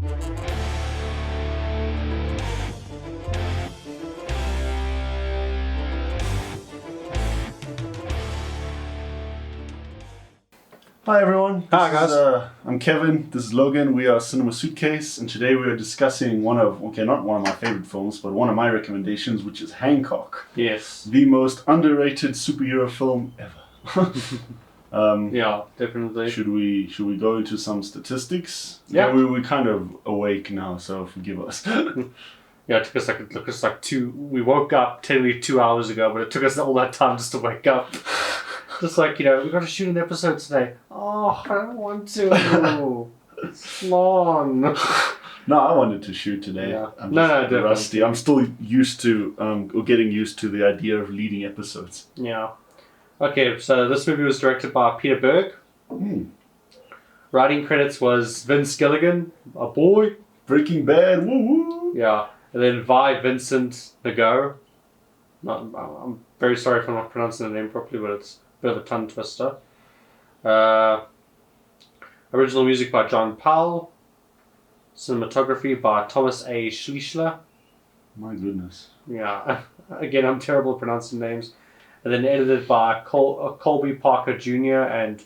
Hi everyone. Hi guys. I'm Kevin. This is Logan. We are Cinema Suitcase, and today we are discussing not one of my favorite films, but one of my recommendations, which is Hancock. Yes. The most underrated superhero film ever. Yeah, definitely. Should we go into some statistics? Yeah. We're kind of awake now, so forgive us. Yeah, it took us like we woke up technically 2 hours ago, but it took us all that time just to wake up. Just like, we got to shoot an episode today. Oh, I don't want to. It's long. No, I wanted to shoot today. Yeah. I'm No, just definitely. rusty. I'm still used to, or getting used to the idea of leading episodes. Yeah. Okay, so this movie was directed by Peter Berg. Writing credits was Vince Gilligan, a boy. Breaking Bad, woo woo. Yeah. And then Vi Vincent Nago. I'm very sorry if I'm not pronouncing the name properly, but it's a bit of a tongue twister. Original music by John Powell. Cinematography by Thomas A. Schleichler. My goodness. Yeah, again, I'm terrible at pronouncing names. And then edited by Colby Parker Jr. and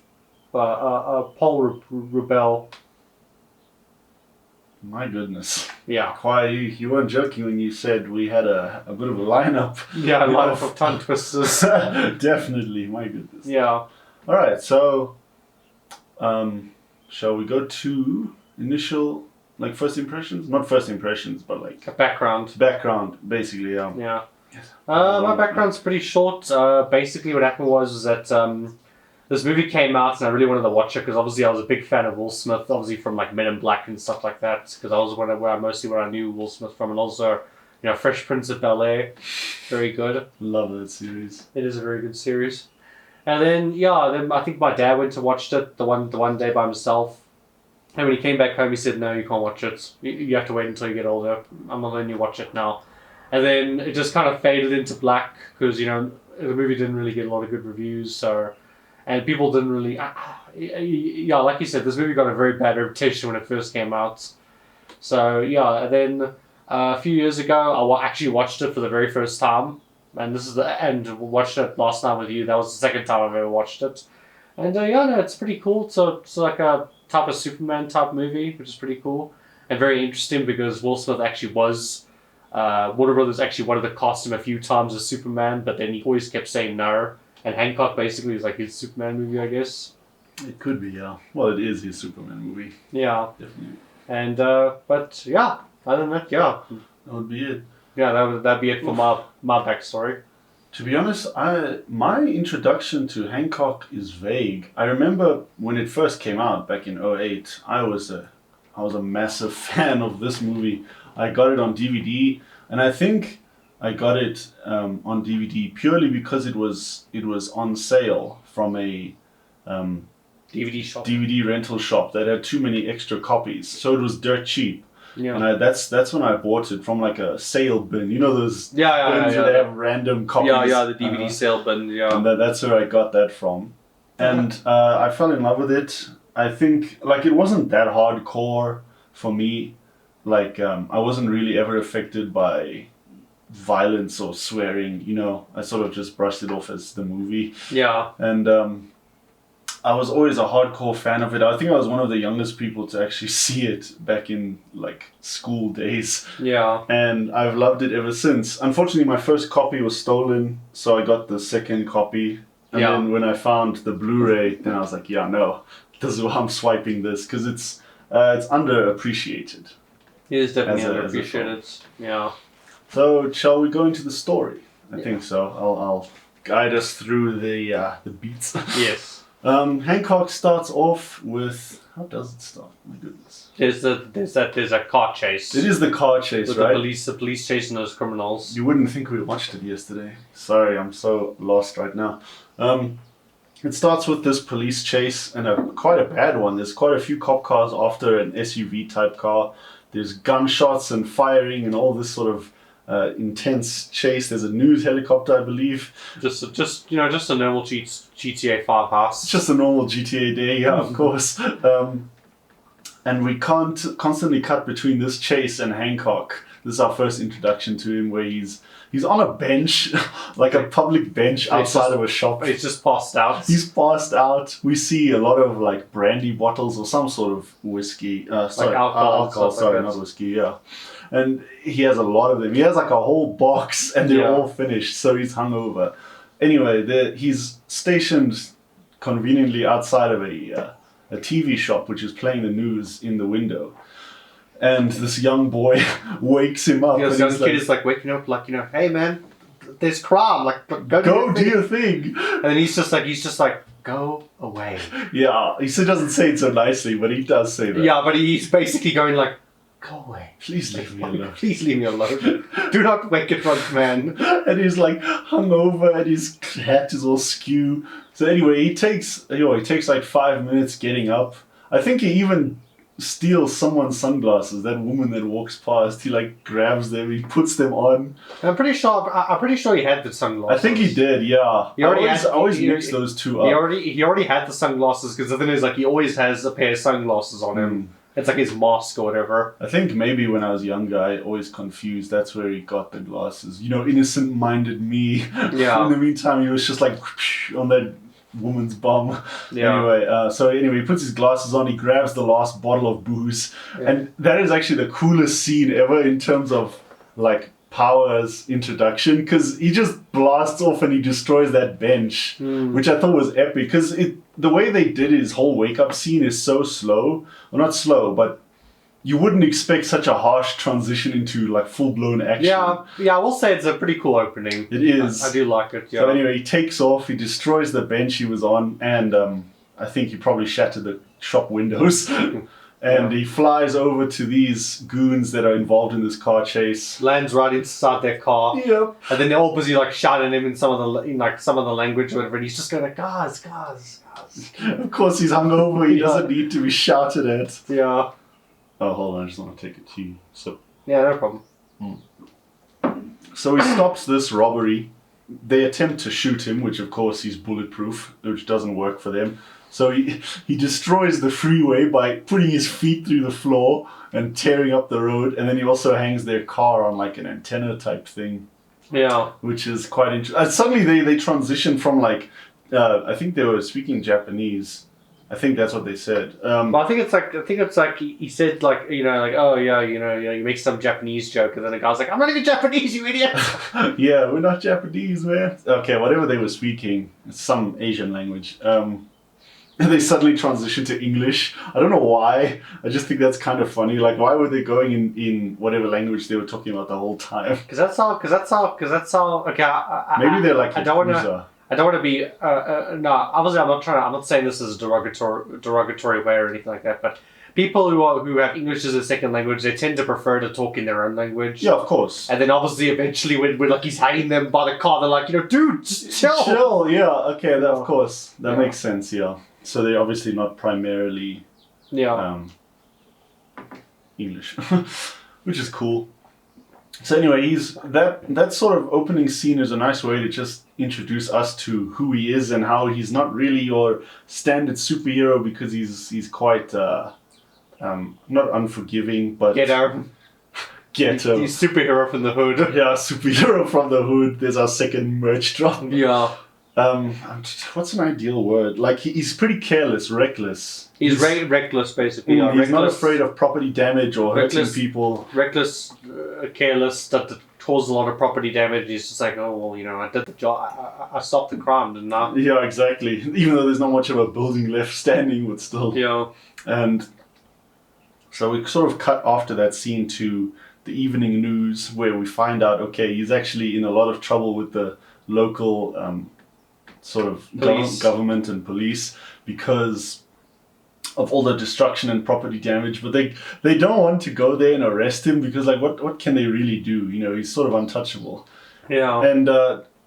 Paul Rubel. My goodness. Yeah. Why, you weren't joking when you said we had a bit of a lineup. Yeah, a lot of tongue twisters. Definitely, my goodness. Yeah. Alright, so shall we go to initial, first impressions? Not first impressions, but A background. background, basically, yeah. Yeah. Yes. My background's pretty short. Basically, what happened was that this movie came out, and I really wanted to watch it because obviously I was a big fan of Will Smith, obviously from Men in Black and stuff like that. Because I was mostly where I knew Will Smith from, and also Fresh Prince of Bel-Air, very good. Love that series. It is a very good series. And then I think my dad went to watch it the one day by himself. And when he came back home, he said, "No, you can't watch it. You have to wait until you get older. I'm gonna let you watch it now." And then it just kind of faded into black because the movie didn't really get a lot of good reviews. And people didn't really, like you said, this movie got a very bad reputation when it first came out. So and then a few years ago, I actually watched it for the very first time, and watched it last night with you. That was the second time I've ever watched it, and it's pretty cool. So it's like a type of Superman type movie, which is pretty cool and very interesting because Will Smith actually was. Warner Brothers actually wanted to cast him a few times as Superman, but then he always kept saying no. And Hancock basically is like his Superman movie, I guess. It could be, yeah. Well, it is his Superman movie. Yeah. Definitely. And, but yeah, other than that, yeah. That would be it. Yeah, that'd be it for my backstory. To be honest, my introduction to Hancock is vague. I remember when it first came out back in 2008, I was a massive fan of this movie. I got it on DVD, and I think I got it on DVD purely because it was on sale from a DVD rental shop that had too many extra copies, so it was dirt cheap. Yeah. And that's when I bought it from like a sale bin. You know those bins that have random copies. Yeah, the DVD sale bin. Yeah. And that's where I got that from, and I fell in love with it. I think it wasn't that hardcore for me. I wasn't really ever affected by violence or swearing, I sort of just brushed it off as the movie. Yeah. And I was always a hardcore fan of it. I think I was one of the youngest people to actually see it back in school days. Yeah. And I've loved it ever since. Unfortunately, my first copy was stolen, so I got the second copy. And then when I found the Blu-ray, then I was like, yeah, no, this is why I'm swiping this, because it's underappreciated. It is definitely underappreciated. Yeah. So, shall we go into the story? I think so. I'll guide us through the beats. Yes. Hancock starts off with... How does it start? My goodness. There's a car chase. It is the car chase, with right? The police chasing those criminals. You wouldn't think we watched it yesterday. Sorry, I'm so lost right now. It starts with this police chase, and quite a bad one. There's quite a few cop cars after an SUV type car. There's gunshots and firing and all this sort of intense chase. There's a news helicopter, I believe. Just a normal GTA 5 house. It's just a normal GTA day, yeah, of course. and we can't constantly cut between this chase and Hancock. This is our first introduction to him, where he's on a bench, like a public bench outside of a shop. He's just passed out. He's passed out. We see a lot of like brandy bottles or some sort of whiskey. Alcohol. Sorry, not whiskey. Yeah, and he has a lot of them. He has like a whole box, and they're all finished. So he's hungover. Anyway, he's stationed conveniently outside of a TV shop, which is playing the news in the window. And this young boy wakes him up. This young kid is like waking up, like, hey man, there's crime, like go do your thing. And then he's just like, go away. Yeah, he doesn't say it so nicely, but he does say that. Yeah, but he's basically going like, go away. Please leave me alone. Please leave me alone. Do not wake a drunk man. And he's like hungover, and his hat is all skew. So anyway, he takes like 5 minutes getting up. I think he even steals someone's sunglasses. That woman that walks past, he like grabs them, he puts them on. I'm pretty sure he had the sunglasses. I think he did. Yeah. He already I always mix those two up. He already had the sunglasses, because the thing is, like, he always has a pair of sunglasses on him. It's like his mask or whatever. I think maybe when I was younger, I always confused. That's where he got the glasses. Innocent-minded me. Yeah. In the meantime, he was just like on that woman's bum. Yeah. Anyway, he puts his glasses on. He grabs the last bottle of booze, and that is actually the coolest scene ever in terms of like Power's introduction, because he just blasts off and he destroys that bench, which I thought was epic. Because the way they did his whole wake up scene is so slow. Well, not slow, but you wouldn't expect such a harsh transition into like full blown action. Yeah, I will say it's a pretty cool opening. It is. I do like it. Yeah. So anyway, he takes off. He destroys the bench he was on, and I think he probably shattered the shop windows. And he flies over to these goons that are involved in this car chase. Lands right inside their car. Yep. And then they're all busy like shouting at him in some of the language or whatever. And he's just going like, guys. Of course, he's hungover. He doesn't need to be shouted at. Yeah. Oh, hold on. I just want to take a tea. So. Yeah, no problem. So he stops this robbery. They attempt to shoot him, which of course he's bulletproof, which doesn't work for them. So he destroys the freeway by putting his feet through the floor and tearing up the road. And then he also hangs their car on like an antenna type thing. Yeah. Which is quite interesting. Suddenly they transition from like, I think they were speaking Japanese. I think that's what they said. Well, I think it's like he said like, oh yeah, you make some Japanese joke, and then the guy's like, I'm not even Japanese, you idiot. Yeah, we're not Japanese, man. Okay, whatever they were speaking, it's some Asian language. And they suddenly transition to English. I don't know why. I just think that's kind of funny. Like, why were they going in whatever language they were talking about the whole time? Because that's all. Okay. Maybe they're like. I don't want to be. No, obviously, I'm not saying this is a derogatory way or anything like that. But people who have English as a second language, they tend to prefer to talk in their own language. Yeah, of course. And then obviously, eventually, when like he's hanging them by the car, they're like, dude, just chill. Chill. Yeah. Okay. Of course. That makes sense. Yeah. So they're obviously not primarily English, which is cool. So anyway, that sort of opening scene is a nice way to just introduce us to who he is and how he's not really your standard superhero, because he's quite not unforgiving, but ghetto. He's superhero from the hood. Yeah, superhero from the hood. There's our second merch drop. Yeah. What's an ideal word? Like he's pretty careless, reckless. He's reckless, basically. Yeah, he's not afraid of property damage or hurting people. Reckless, careless, that causes a lot of property damage. He's just like, oh well, I did the job. I stopped the crime, didn't I? Yeah, exactly. Even though there's not much of a building left standing, but still. Yeah. And so we sort of cut after that scene to the evening news, where we find out, okay, he's actually in a lot of trouble with the local sort of government and police because of all the destruction and property damage. But they don't want to go there and arrest him because, like, what can they really do? He's sort of untouchable. Yeah. And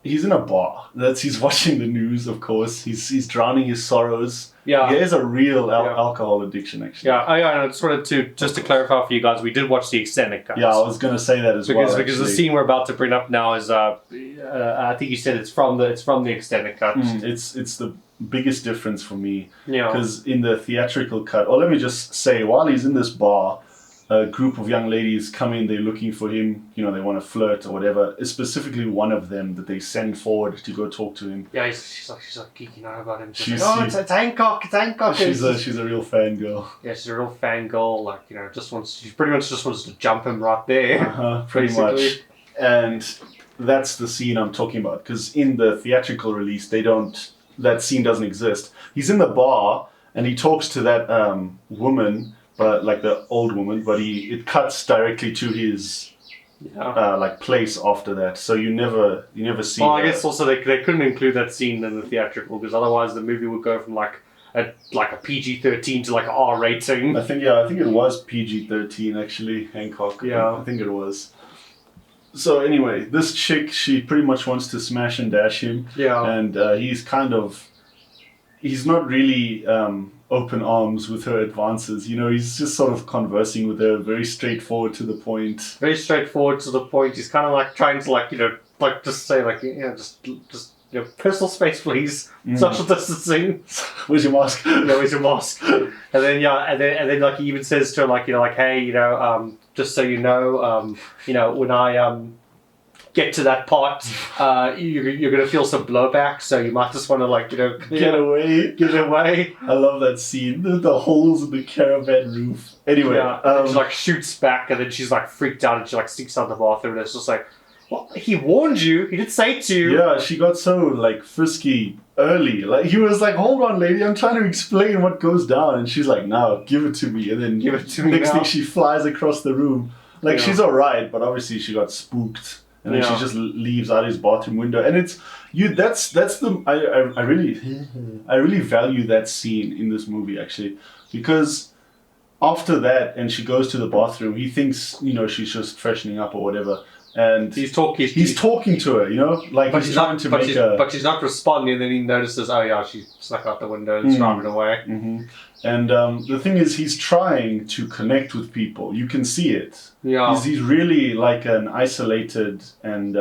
he's in a bar. He's watching the news, of course. He's drowning his sorrows. Yeah. He has a real alcohol addiction, actually. Yeah. I just wanted to clarify for you guys, we did watch the extended cut. Yeah, I was going to say that as well. Because the scene we're about to bring up now is, I think you said it's from the extended cut. It's the biggest difference for me. Yeah. Because in the theatrical cut, or let me just say, while he's in this bar, a group of young ladies come in, they're looking for him, they want to flirt or whatever. It's specifically one of them that they send forward to go talk to him. Yeah, she's like geeking out about him. She's it's Hancock, it's Hancock. She's a real fangirl. Yeah, she's a real fangirl, she pretty much just wants to jump him right there. Pretty much. And that's the scene I'm talking about, because in the theatrical release, that scene doesn't exist. He's in the bar, and he talks to that woman, but like the old woman, but it cuts directly to his place after that, so you never see. Well, I guess also they couldn't include that scene in the theatrical because otherwise the movie would go from like a PG-13 to like an R rating. I think it was PG-13 actually, Hancock. Yeah, I think it was. So anyway, this chick, she pretty much wants to smash and dash him. Yeah, and he's not really open arms with her advances. He's just sort of conversing with her, very straightforward to the point. Very straightforward to the point. He's kind of like trying to just say just personal space, please. Social distancing. Where's your mask? Where's your mask? And then like he even says to her hey, just so you know, when I get to that part, you're gonna feel some blowback, so you might just want to get away. I love that scene. The holes in the caravan roof. Anyway, she shoots back, and then she's freaked out, and she sneaks out the bathroom, and it's just well, he warned you. He did say to you. Yeah, she got so frisky early. He was hold on, lady, I'm trying to explain what goes down, and she's like, no, give it to me, and then give it to me. Next thing she flies across the room. She's alright, but obviously she got spooked. And then she just leaves out his bathroom window, and it's you. That's the I really value that scene in this movie actually, because after that, and she goes to the bathroom, he thinks she's just freshening up or whatever, and he's talking to her, but he's trying to make her. But she's not responding, and then he notices, oh yeah, she snuck out the window and driving away. Mm-hmm. And the thing is, he's trying to connect with people. You can see it. Yeah. He's really an isolated and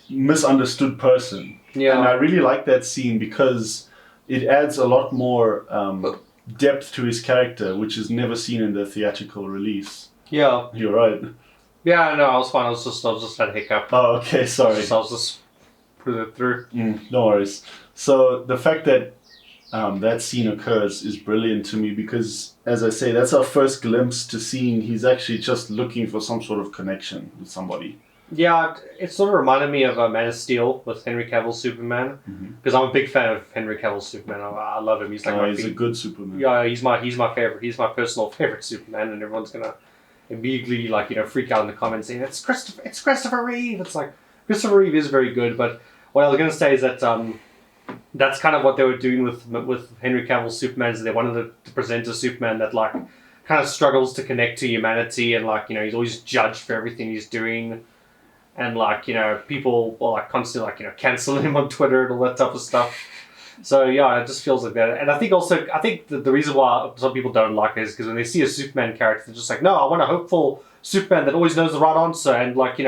misunderstood person. Yeah. And I really like that scene because it adds a lot more depth to his character, which is never seen in the theatrical release. Yeah. You're right. Yeah, no, I was fine. I was just had a hiccup. Oh, okay, sorry. I was just putting it through. No worries. So the fact that that scene occurs is brilliant to me because, as I say, that's our first glimpse to seeing he's actually just looking for some sort of connection with somebody. Yeah, it sort of reminded me of Man of Steel with Henry Cavill's Superman, because I'm a big fan of Henry Cavill's Superman. I love him. He's he's a good Superman. Yeah, he's my favorite. He's my personal favorite Superman, and everyone's gonna immediately freak out in the comments saying it's Christopher Reeve. It's Christopher Reeve is very good, but what I was gonna say is that that's kind of what they were doing with Henry Cavill's Superman, is they wanted to present a Superman that kind of struggles to connect to humanity, and he's always judged for everything he's doing, and people are constantly canceling him on Twitter and all that type of stuff. So yeah, it just feels like that. And I think the reason why some people don't like it is because when they see a Superman character, they're just no, I want a hopeful Superman that always knows the right answer and always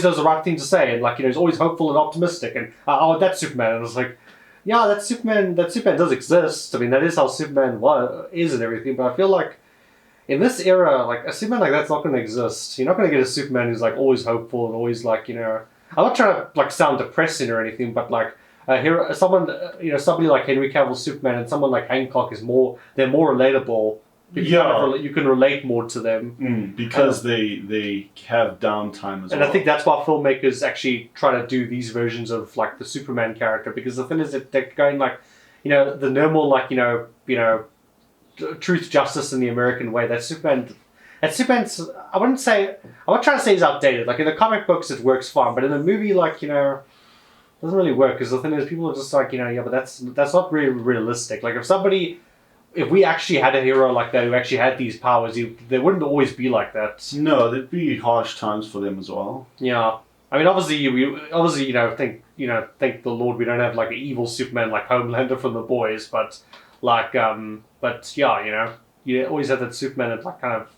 knows the right thing to say, and he's always hopeful and optimistic, and I want that Superman. And it's yeah, that Superman does exist. I mean, that is how Superman is and everything. But I feel in this era, a Superman like that's not going to exist. You're not going to get a Superman who's always hopeful and always I'm not trying to sound depressing or anything, but somebody like Henry Cavill's Superman and someone like Hancock they're more relatable. You can relate more to them because they have downtime as well. And I think that's why filmmakers actually try to do these versions of the Superman character, because the thing is that they're going the normal truth, justice, in the American way. Superman's I'm not trying to say he's outdated. In the comic books it works fine, but in the movie it doesn't really work, because the thing is people are just but that's not really realistic. If we actually had a hero like that who actually had these powers, they wouldn't always be like that. No, there'd be harsh times for them as well. Yeah, I mean, obviously, thank the Lord we don't have an evil Superman like Homelander from The Boys, but yeah, you always have that Superman that kind of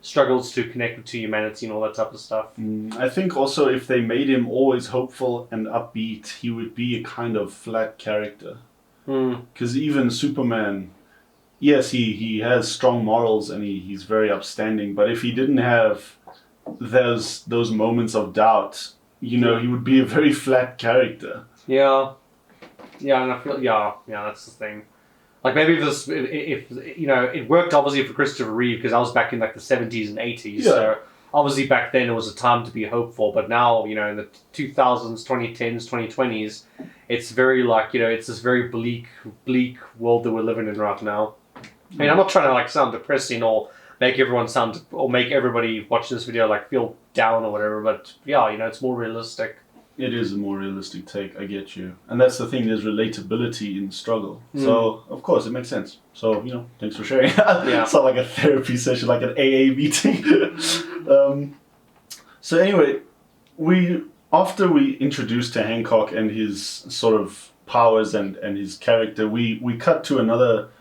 struggles to connect to humanity and all that type of stuff. I think also if they made him always hopeful and upbeat, he would be a kind of flat character. Because even Superman, yes, he has strong morals and he's very upstanding, but if he didn't have those moments of doubt, he would be a very flat character. Yeah, and I feel that's the thing. Like maybe if it worked obviously for Christopher Reeve because I was back in like the 70s and 80s. Yeah. So obviously back then it was a time to be hopeful, but now in the 2000s, 2010s, 2020s, it's very like it's this very bleak world that we're living in right now. I mean, I'm not trying to like sound depressing or make everybody watching this video like feel down or whatever, but it's more realistic. It is a more realistic take, I get you. And that's the thing, there's relatability in struggle. So, of course, it makes sense. So, thanks for sharing. It's not like a therapy session, like an AA meeting. So anyway, after we introduced to Hancock and his sort of powers and his character, we cut to another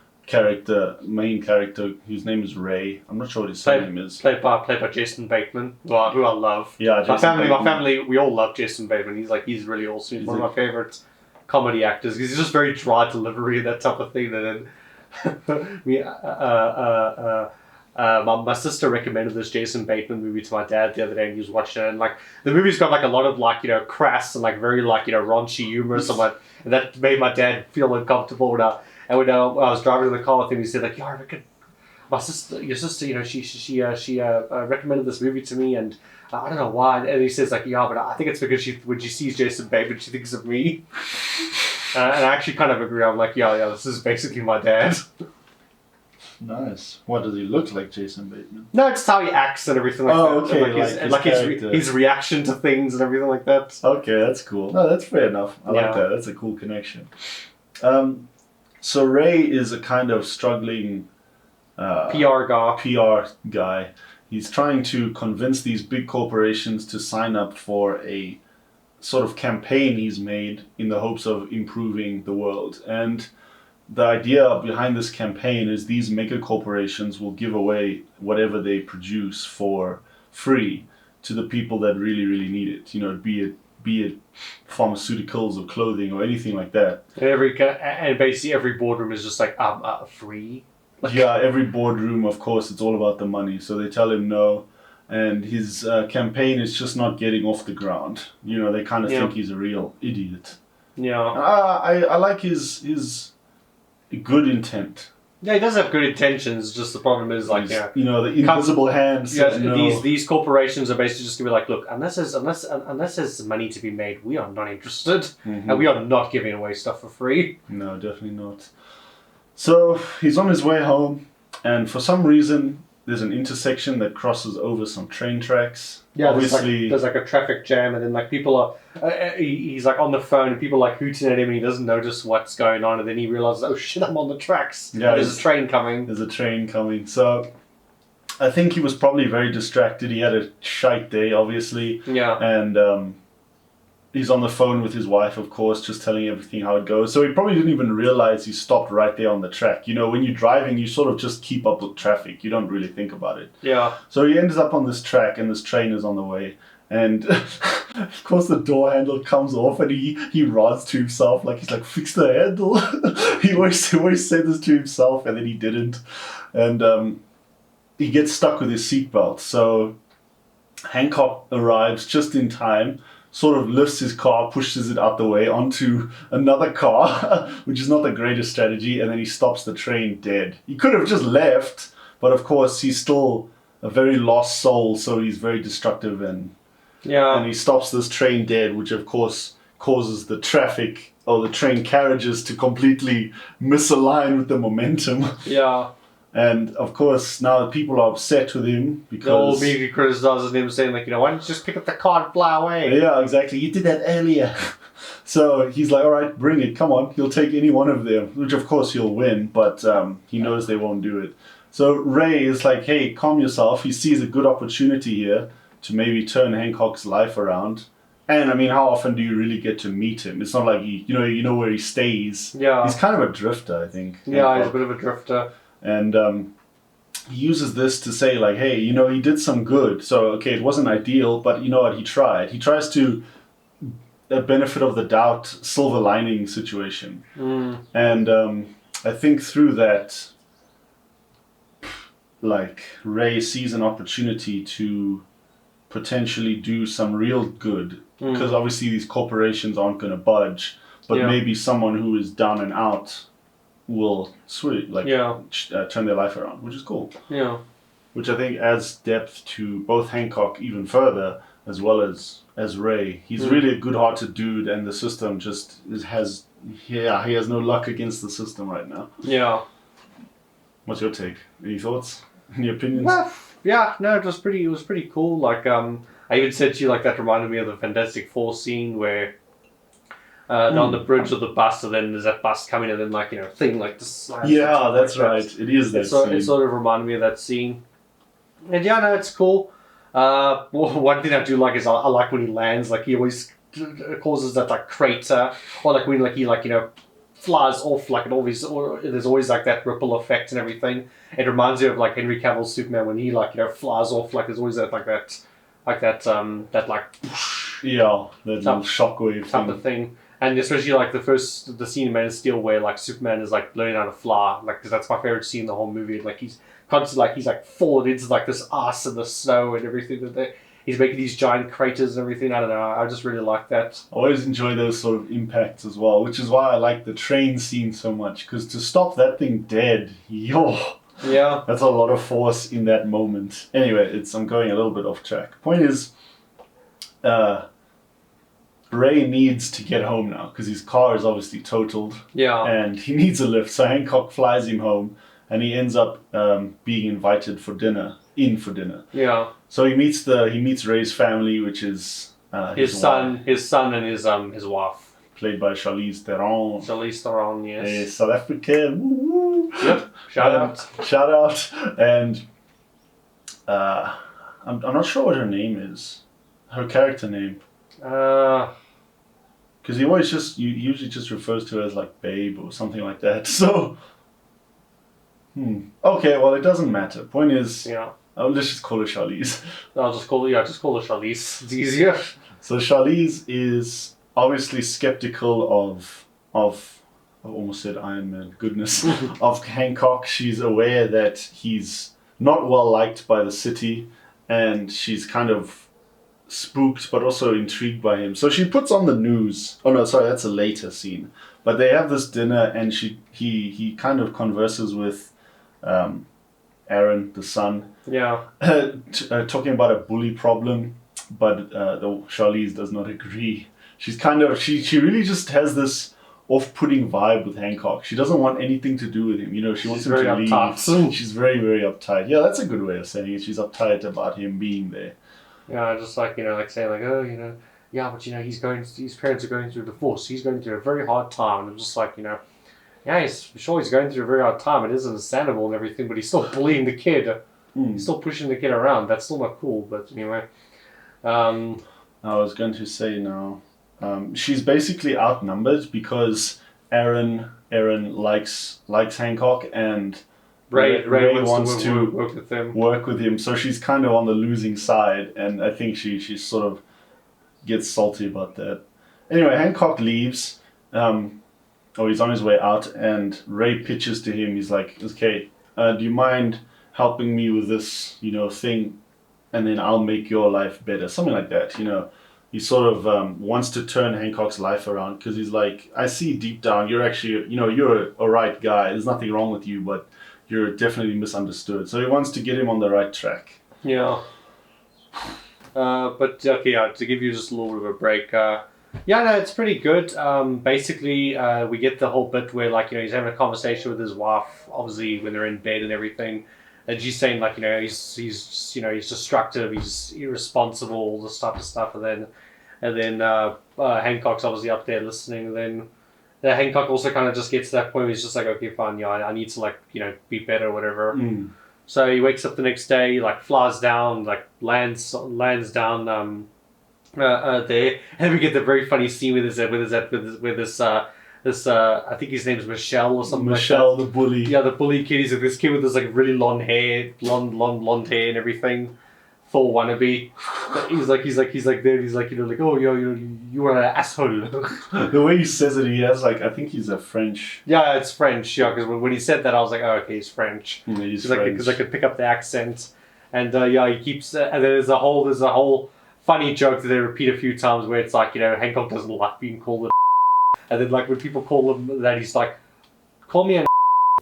main character, whose name is Ray. I'm not sure what his surname is. Played by Jason Bateman, who I love. Yeah, my family, we all love Jason Bateman. He's really awesome. He's one of my favorite comedy actors. He's just very dry delivery and that type of thing. And then my sister recommended this Jason Bateman movie to my dad the other day, and he was watching it. And like the movie's got like a lot of like crass and like very like raunchy humor, and that made my dad feel uncomfortable. And when I was driving in the car with him, he said like, "Yeah, I reckon your sister, she recommended this movie to me, and I don't know why." And he says like, "Yeah, but I think it's because when she sees Jason Bateman, she thinks of me." And I actually kind of agree. I'm like, yeah, this is basically my dad. Nice. What does he look like, Jason Bateman? No, it's how he acts and everything like that. Okay, and like his reaction to things and everything like that. Okay, that's cool. No, that's fair enough. I like that. That's a cool connection. So Ray is a kind of struggling PR guy. He's trying to convince these big corporations to sign up for a sort of campaign he's made in the hopes of improving the world. And the idea behind this campaign is these mega corporations will give away whatever they produce for free to the people that really, really need it. Be it pharmaceuticals or clothing or anything like that. And basically every boardroom is just like free. Every boardroom, of course, it's all about the money. So they tell him no, and his campaign is just not getting off the ground. They kind of think he's a real idiot. Yeah. I like his good intent. Yeah, he does have good intentions. Just the problem is like the invisible hand says no. These corporations are basically just gonna be like, look, unless there's money to be made, we are not interested, and we are not giving away stuff for free. No, definitely not. So he's on his way home, and for some reason, there's an intersection that crosses over some train tracks. Yeah, obviously there's like a traffic jam, and then like people are. He's like on the phone, and people are like hooting at him, and he doesn't notice what's going on, and then he realizes, oh shit, I'm on the tracks. Yeah, there's a train coming. There's a train coming. So I think he was probably very distracted. He had a shite day, obviously. Yeah. And he's on the phone with his wife, of course, just telling everything how it goes. So he probably didn't even realize he stopped right there on the track. When you're driving, you sort of just keep up with traffic. You don't really think about it. Yeah. So he ends up on this track, and this train is on the way. And of course the door handle comes off, and he rods to himself, like he's like, fix the handle. he always said this to himself, and then he didn't. And he gets stuck with his seatbelt. So Hancock arrives just in time, sort of lifts his car, pushes it out the way onto another car, which is not the greatest strategy, and then he stops the train dead. He could have just left, but of course he's still a very lost soul, so he's very destructive, and he stops this train dead, which of course causes the traffic or the train carriages to completely misalign with the momentum. Yeah. And of course, now people are upset with him because... They'll immediately criticizing him, saying like, why don't you just pick up the car and fly away? Yeah, exactly. You did that earlier. So he's like, all right, bring it. Come on. He'll take any one of them, which of course he'll win, but he knows they won't do it. So Ray is like, hey, calm yourself. He sees a good opportunity here to maybe turn Hancock's life around. And I mean, how often do you really get to meet him? It's not like you know where he stays. Yeah. He's kind of a drifter, I think. Yeah, Hancock. He's a bit of a drifter. And he uses this to say like, hey, he did some good. So okay, it wasn't ideal, but you know what? He tried. He tries to a benefit of the doubt, silver lining situation, and I think through that, like Ray sees an opportunity to potentially do some real good because obviously these corporations aren't going to budge, but maybe someone who is down and out will turn their life around, which is cool. Yeah. Which I think adds depth to both Hancock even further, as well as Ray. He's really a good-hearted dude, and the system just he has no luck against the system right now. Yeah. What's your take? Any thoughts? Any opinions? Well, yeah, no, it was pretty cool. Like, I even said to you, like, that reminded me of the Fantastic Four scene where they're on the bridge of the bus, and then there's that bus coming, and then, like, thing like this. Yeah, that's right. It is that scene. It sort of reminded me of that scene. And yeah, no, it's cool. One thing I do like is I like when he lands, like, he always causes that, like, crater, or, like, when, like, he, like, flies off, like, there's always, like, that ripple effect and everything. It reminds me of, like, Henry Cavill's Superman when he, like, flies off, like, there's always that yeah, that little shockwave type of thing. And especially, like, the scene in Man of Steel where, like, Superman is, like, learning how to fly, like, because that's my favorite scene in the whole movie. Like, he's constantly, like, he's, like, falling into, like, this ice and the snow and everything he's making these giant craters and everything. I don't know. I just really like that. I always enjoy those sort of impacts as well, which is why I like the train scene so much, because to stop that thing dead, yeah, that's a lot of force in that moment. Anyway, I'm going a little bit off track. Point is, Ray needs to get home now, because his car is obviously totaled. Yeah. And he needs a lift, so Hancock flies him home, and he ends up being invited for dinner. Yeah. So he meets Ray's family, which is his son and his wife, played by Charlize Theron. Charlize Theron, yes. A South African. Woo-woo. Yep. Shout out. And I'm not sure what her name is. Her character name. Because he usually just refers to her as like Babe or something like that. So. Okay, well, it doesn't matter. Point is, let's just call her Charlize. I'll just call her Charlize. It's easier. So Charlize is obviously skeptical of I almost said Iron Man, goodness, of Hancock. She's aware that he's not well liked by the city, and she's kind of spooked but also intrigued by him. So she puts on the news. Oh no, sorry, that's a later scene. But they have this dinner, and he kind of converses with Aaron, the son, talking about a bully problem, but Charlize does not agree. She's kind of she really just has this off-putting vibe with Hancock. She doesn't want anything to do with him. She wants him to leave. Uptight. She's very, very uptight. Yeah, that's a good way of saying it. She's uptight about him being there. Yeah, just like like saying like, oh, yeah, but his parents are going through a divorce. He's going through a very hard time, and I'm just like, yeah, he's going through a very hard time. It is understandable and everything, but he's still bullying the kid. He's still pushing the kid around. That's still not cool. But anyway, I was going to say now, she's basically outnumbered because Aaron likes Hancock, and Ray wants to work with him. So she's kind of on the losing side, and I think she sort of gets salty about that. Anyway, Hancock leaves. He's on his way out, and Ray pitches to him. He's like, okay, do you mind helping me with this, thing, and then I'll make your life better. Something like that, He sort of wants to turn Hancock's life around, because he's like, I see deep down, you're actually, you're a right guy. There's nothing wrong with you, but you're definitely misunderstood. So he wants to get him on the right track. Yeah. But, okay, to give you just a little bit of a break, it's pretty good. Basically, we get the whole bit where, like, he's having a conversation with his wife, obviously, when they're in bed and everything. And she's saying, like, he's destructive, he's irresponsible, all this type of stuff. And then Hancock's obviously up there listening. And then Hancock also kind of just gets to that point where he's just like, okay, fine, I need to, like, be better or whatever. So he wakes up the next day, like, flies down, like, lands down there, and we get the very funny scene with this this I think his name's Michelle or something. Michelle, like that. the bully. Yeah, the bully kid. He's like this kid with this like really blonde hair and everything. Thor wannabe. He's like there. He's like like oh you are an asshole. The way he says it, he has like I think he's a French. Yeah, it's French. Yeah, because when he said that, I was like, oh okay, he's French. He's French. Because I could pick up the accent, and he keeps. And then there's a whole funny joke that they repeat a few times where it's like Hancock doesn't like being called and then like when people call him that, he's like, call me an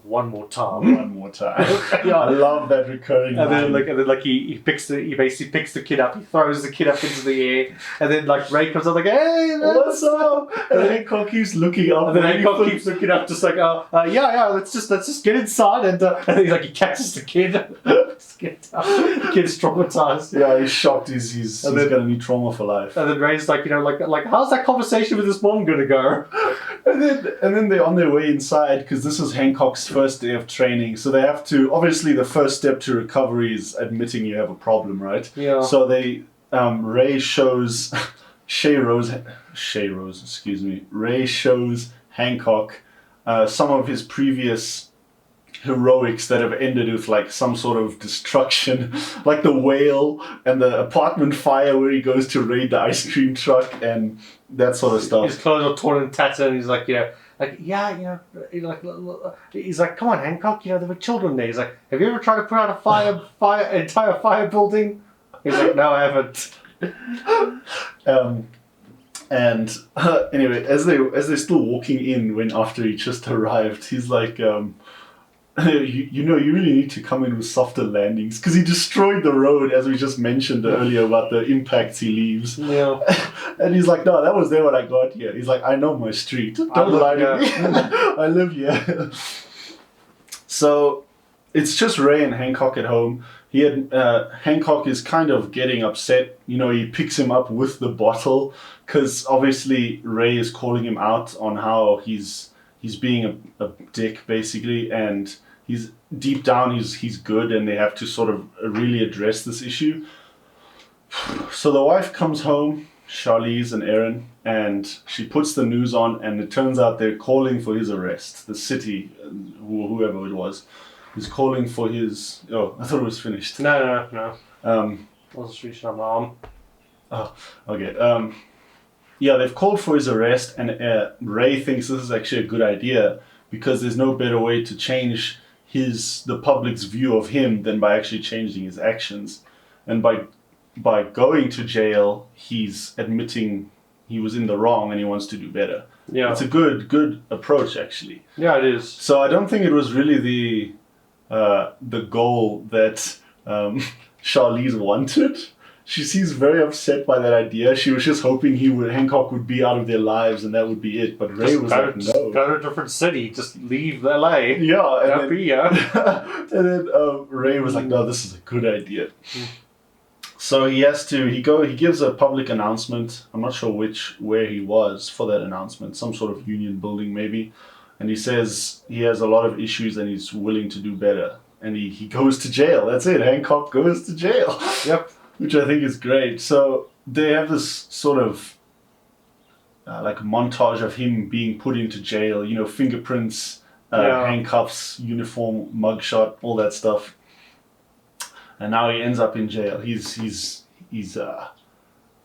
one more time. One more time. Yeah, I love that recurring line. And then he basically picks the kid up, he throws the kid up into the air, and then like Ray comes up like, hey, what's up? And then Hancock keeps looking up. And then Hancock keeps looking up, just like, yeah, let's just get inside, and then he catches the kid. The kid's traumatized. Yeah, he's shocked. He's gonna need trauma for life. And then Ray's like, like how's that conversation with his mom gonna go? And then they're on their way inside because this is Hancock's first day of training. So they have to, obviously the first step to recovery is admitting you have a problem, right? Yeah. So Ray shows Hancock some of his previous heroics that have ended with like some sort of destruction, like the whale and the apartment fire where he goes to raid the ice cream truck and that sort of stuff. His clothes are torn and tattered, and he's like, he's like, come on, Hancock, there were children there. He's like, have you ever tried to put out an entire fire building? He's like, no, I haven't. Anyway, as they're still walking in after he just arrived, he's like, you really need to come in with softer landings because he destroyed the road, as we just mentioned earlier about the impacts he leaves. Yeah. And he's like, no, that was there when I got here. He's like, I know my street. Don't lie to me. I live here. So it's just Ray and Hancock at home. Hancock is kind of getting upset. He picks him up with the bottle because obviously Ray is calling him out on how he's being a dick, basically, and he's deep down he's good, and they have to sort of really address this issue. So the wife comes home, Charlize and Erin, and she puts the news on, and it turns out they're calling for his arrest. The city, whoever it was, is calling for his... Oh, I thought it was finished. No. I was just reaching out my arm. Oh, okay. Yeah, they've called for his arrest, and Ray thinks this is actually a good idea because there's no better way to change the public's view of him than by actually changing his actions. And by going to jail, he's admitting he was in the wrong and he wants to do better. Yeah, it's a good approach, actually. Yeah, it is. So I don't think it was really the goal that Charlize wanted. She seems very upset by that idea. She was just hoping Hancock would be out of their lives and that would be it. But Ray was like, no. Go to a different city. Just leave LA. Yeah. And then Ray was like, no, this is a good idea. So he gives a public announcement. I'm not sure where he was for that announcement. Some sort of union building maybe. And he says he has a lot of issues and he's willing to do better. And he goes to jail. That's it. Hancock goes to jail. Yep. Which I think is great. So they have this sort of like montage of him being put into jail. Fingerprints, handcuffs, uniform, mugshot, all that stuff. And now he ends up in jail. He's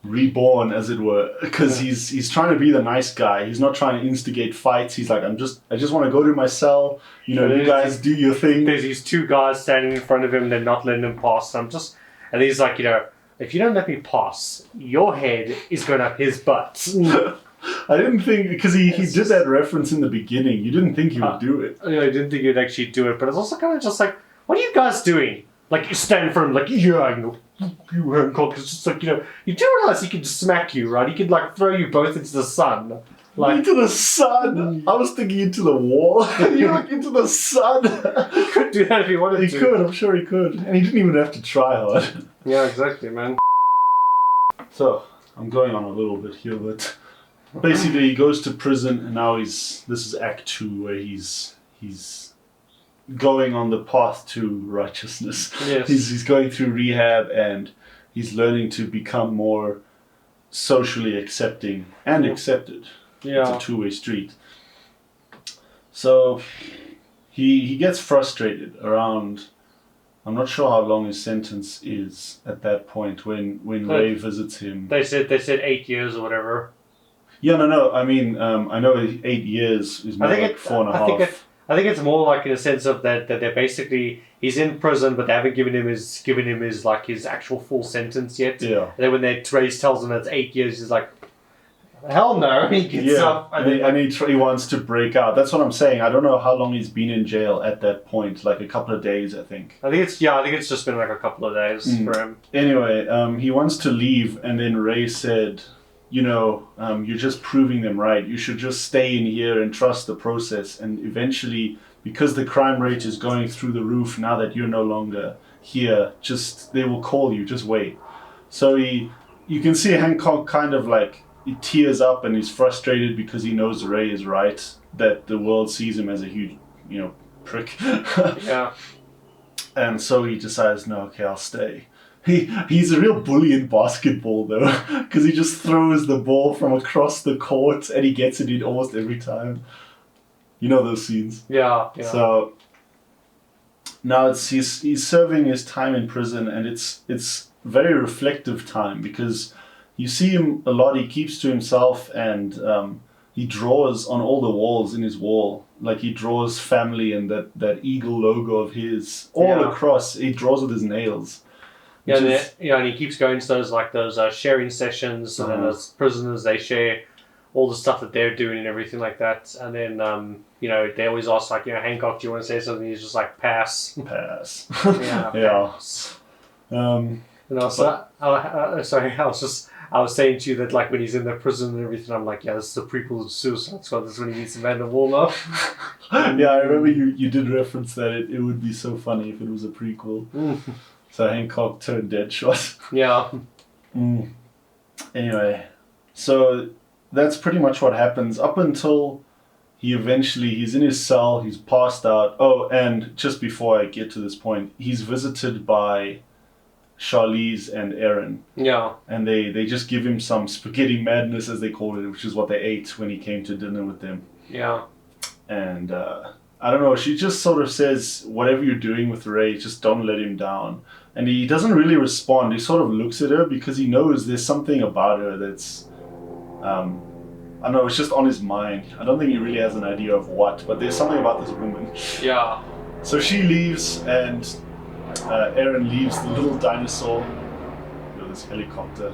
reborn, as it were, because he's trying to be the nice guy. He's not trying to instigate fights. He's like, I just want to go to my cell. You guys do your thing. There's these two guys standing in front of him. They're not letting him pass. And he's like, if you don't let me pass, your head is going up his butt. I didn't think, because he did that reference in the beginning. You didn't think he would do it. I didn't think he'd actually do it, but it's also kind of just like, what are you guys doing? Like, you stand in front of him, like, yeah, I know, you Hancock. It's just like, you do realize he could smack you, right? He could, like, throw you both into the sun. Like, into the sun? I was thinking into the wall. You're like, into the sun. He could do that if he wanted to. He could, I'm sure he could. And he didn't even have to try hard. Yeah, exactly, man. So, I'm going on a little bit here, but basically he goes to prison and now this is Act 2 where he's going on the path to righteousness. Yes. He's going through rehab and he's learning to become more socially accepting and accepted. Yeah. It's a two-way street. So he gets frustrated around. I'm not sure how long his sentence is at that point when Ray visits him. They said 8 years or whatever. Yeah, no. I mean, I know 8 years is more like 4.5. I think it's more like in a sense of that they're basically he's in prison, but they haven't given him his like his actual full sentence yet. Yeah. And then when Trace tells him it's 8 years, he's like, hell no. He gets up and he wants to break out. That's what I'm saying. I don't know how long he's been in jail at that point. Like a couple of days, I think. I think it's just been like a couple of days for him. Anyway, he wants to leave, and then Ray said, you're just proving them right. You should just stay in here and trust the process. And eventually, because the crime rate is going through the roof now that you're no longer here, they will call you. Just wait. So you can see Hancock kind of like, he tears up and he's frustrated because he knows Ray is right, that the world sees him as a huge, prick. Yeah. And so he decides, no, okay, I'll stay. He's a real bully in basketball, though, because he just throws the ball from across the court and he gets it in almost every time. You know those scenes? Yeah. So now he's serving his time in prison, and it's very reflective time because you see him a lot. He keeps to himself, and he draws on all the walls in his wall. Like he draws family and that eagle logo of his all across. He draws with his nails. Yeah, and he keeps going to those sharing sessions, and then as prisoners they share all the stuff that they're doing and everything like that. And then they always ask Hancock, do you want to say something? He's just like pass. Yeah. Pass. And also, sorry, I was saying to you that like when he's in the prison and everything, I'm like, yeah, this is the prequel to Suicide Squad. This is when he meets Amanda Waller. Yeah, I remember you did reference that it would be so funny if it was a prequel. So Hancock turned Deadshot. Yeah. Anyway, so that's pretty much what happens up until he's in his cell, he's passed out. Oh, and just before I get to this point, he's visited by Charlize and Aaron. Yeah. And they just give him some spaghetti madness, as they call it, which is what they ate when he came to dinner with them. Yeah. And I don't know, she just sort of says, whatever you're doing with Ray, just don't let him down. And he doesn't really respond. He sort of looks at her because he knows there's something about her that's, I don't know, it's just on his mind. I don't think he really has an idea of what, but there's something about this woman. Yeah. So she leaves, and Aaron leaves the little dinosaur. This helicopter.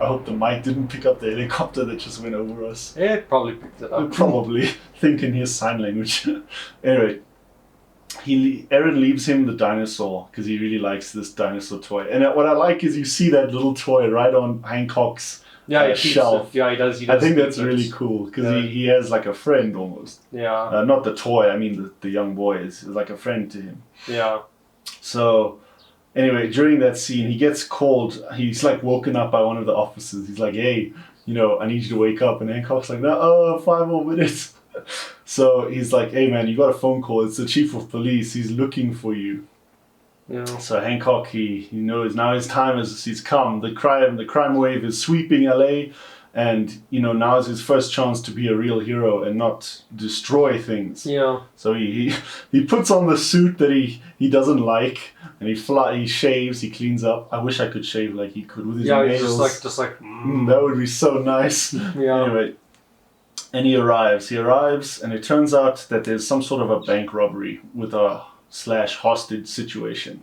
I hope the mic didn't pick up the helicopter that just went over us. It probably picked it up. Probably. Thinking his sign language. Anyway, Aaron leaves him the dinosaur because he really likes this dinosaur toy. And what I like is you see that little toy right on Hancock's shelf. Yeah, he does. I think that's really cool because he has like a friend almost. Yeah. Not the toy, I mean the young boy is like a friend to him. Yeah. So anyway, during that scene, he gets called. He's like woken up by one of the officers. He's like, hey, I need you to wake up. And Hancock's like, no, 5 more minutes. So he's like, hey man, you got a phone call. It's the chief of police. He's looking for you. Yeah. So Hancock, he knows now his time he's come. The crime wave is sweeping LA. And, now is his first chance to be a real hero and not destroy things. Yeah. So he puts on the suit that he doesn't like, and he shaves, he cleans up. I wish I could shave like he could with his nails. Yeah, just like. That would be so nice. Yeah. Anyway, and he arrives, and it turns out that there's some sort of a bank robbery with a /hostage situation.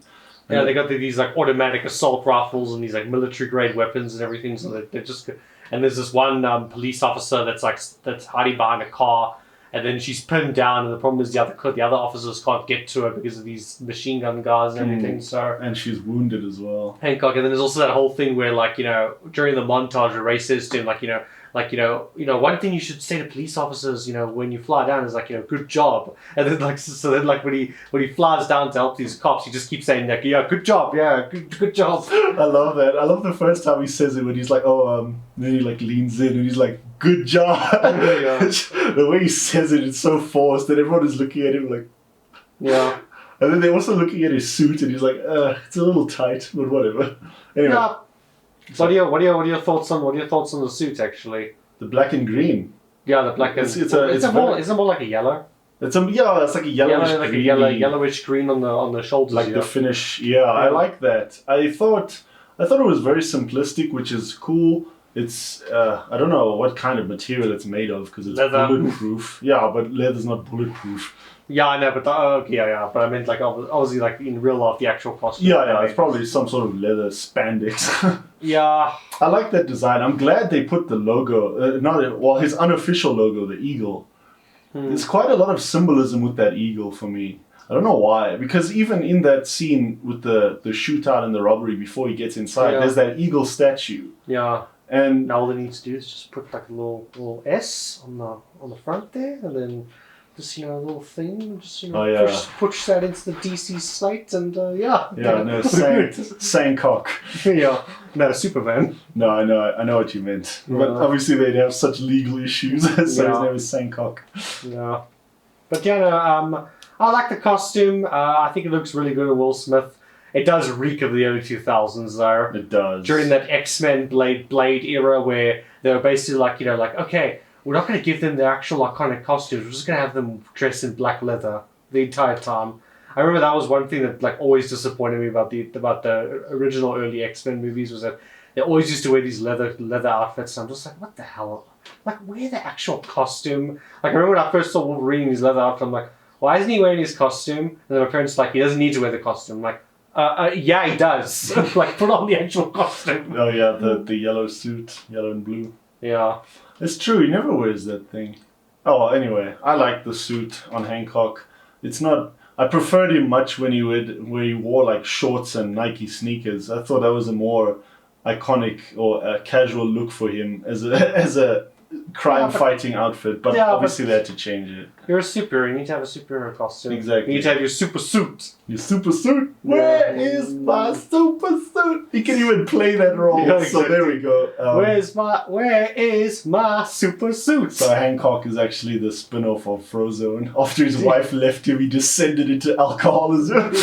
Yeah, they got these like automatic assault rifles and these like military grade weapons and everything. So they're just. And there's this one police officer that's hiding behind a car, and then she's pinned down. And the problem is the other officers can't get to her because of these machine gun guards and everything. So and she's wounded as well. Hancock, and then there's also that whole thing where during the montage, Ray says to him one thing you should say to police officers, when you fly down is good job. And then when he flies down to help these cops, he just keeps saying yeah, good job, yeah, good job. I love that. I love the first time he says it when he's like, then he leans in and he's like, good job. Yeah. The way he says it, it's so forced that everyone is looking at him like, yeah. And then they're also looking at his suit and he's like, it's a little tight, but whatever. Anyway. Yeah. So what are your thoughts on the suit actually? The black and green. Yeah, the black It's is. it's Is it more like a yellow? it's like a yellowish Like green, a yellowish green on the shoulders. like the finish. Yeah, I like that. I thought it was very simplistic, which is cool. It's I don't know what kind of material it's made of because it's Leather. bulletproof. Yeah, but leather's not bulletproof. Yeah, I know, but but I meant like obviously like in real life the actual costume. Yeah, it's probably some sort of leather spandex. Yeah. I like that design. I'm glad they put the logo, his unofficial logo, the eagle. There's quite a lot of symbolism with that eagle for me. I don't know why, because even in that scene with the shootout and the robbery before he gets inside, there's that eagle statue. Yeah. And now all they need to do is just put like a little S on the front there, and then just a little thing, just push that into the DC slate, and Hancock. Yeah, no, Superman. No, I know what you meant, but obviously they'd have such legal issues, so his name is Hancock. Yeah, but I like the costume. I think it looks really good on Will Smith. It does reek of the early 2000s, though. It does. During that X-Men Blade era, where they were basically like, okay, we're not going to give them the actual iconic costumes. We're just going to have them dressed in black leather the entire time. I remember that was one thing that like always disappointed me about the original early X-Men movies, was that they always used to wear these leather outfits. And I'm just like, what the hell? Like, wear the actual costume. Like, I remember when I first saw Wolverine in his leather outfit, I'm like, why isn't he wearing his costume? And then my parents were like, he doesn't need to wear the costume. I'm like, yeah, he does. Like, put on the actual costume. Oh yeah, the yellow suit, yellow and blue. Yeah. It's true, he never wears that thing. Oh, anyway, I like the suit on Hancock. It's not... I preferred him much when he wore like shorts and Nike sneakers. I thought that was a more iconic or a casual look for him as a crime-fighting outfit, but obviously they had to change it. You're a superhero, you need to have a superhero costume. Exactly. You need to have your super suit. Your super suit? Where is my super suit? He can even play that role, exactly. So there we go. Where is my super suit? So Hancock is actually the spin-off of Frozone. After his wife left him, he descended into alcoholism.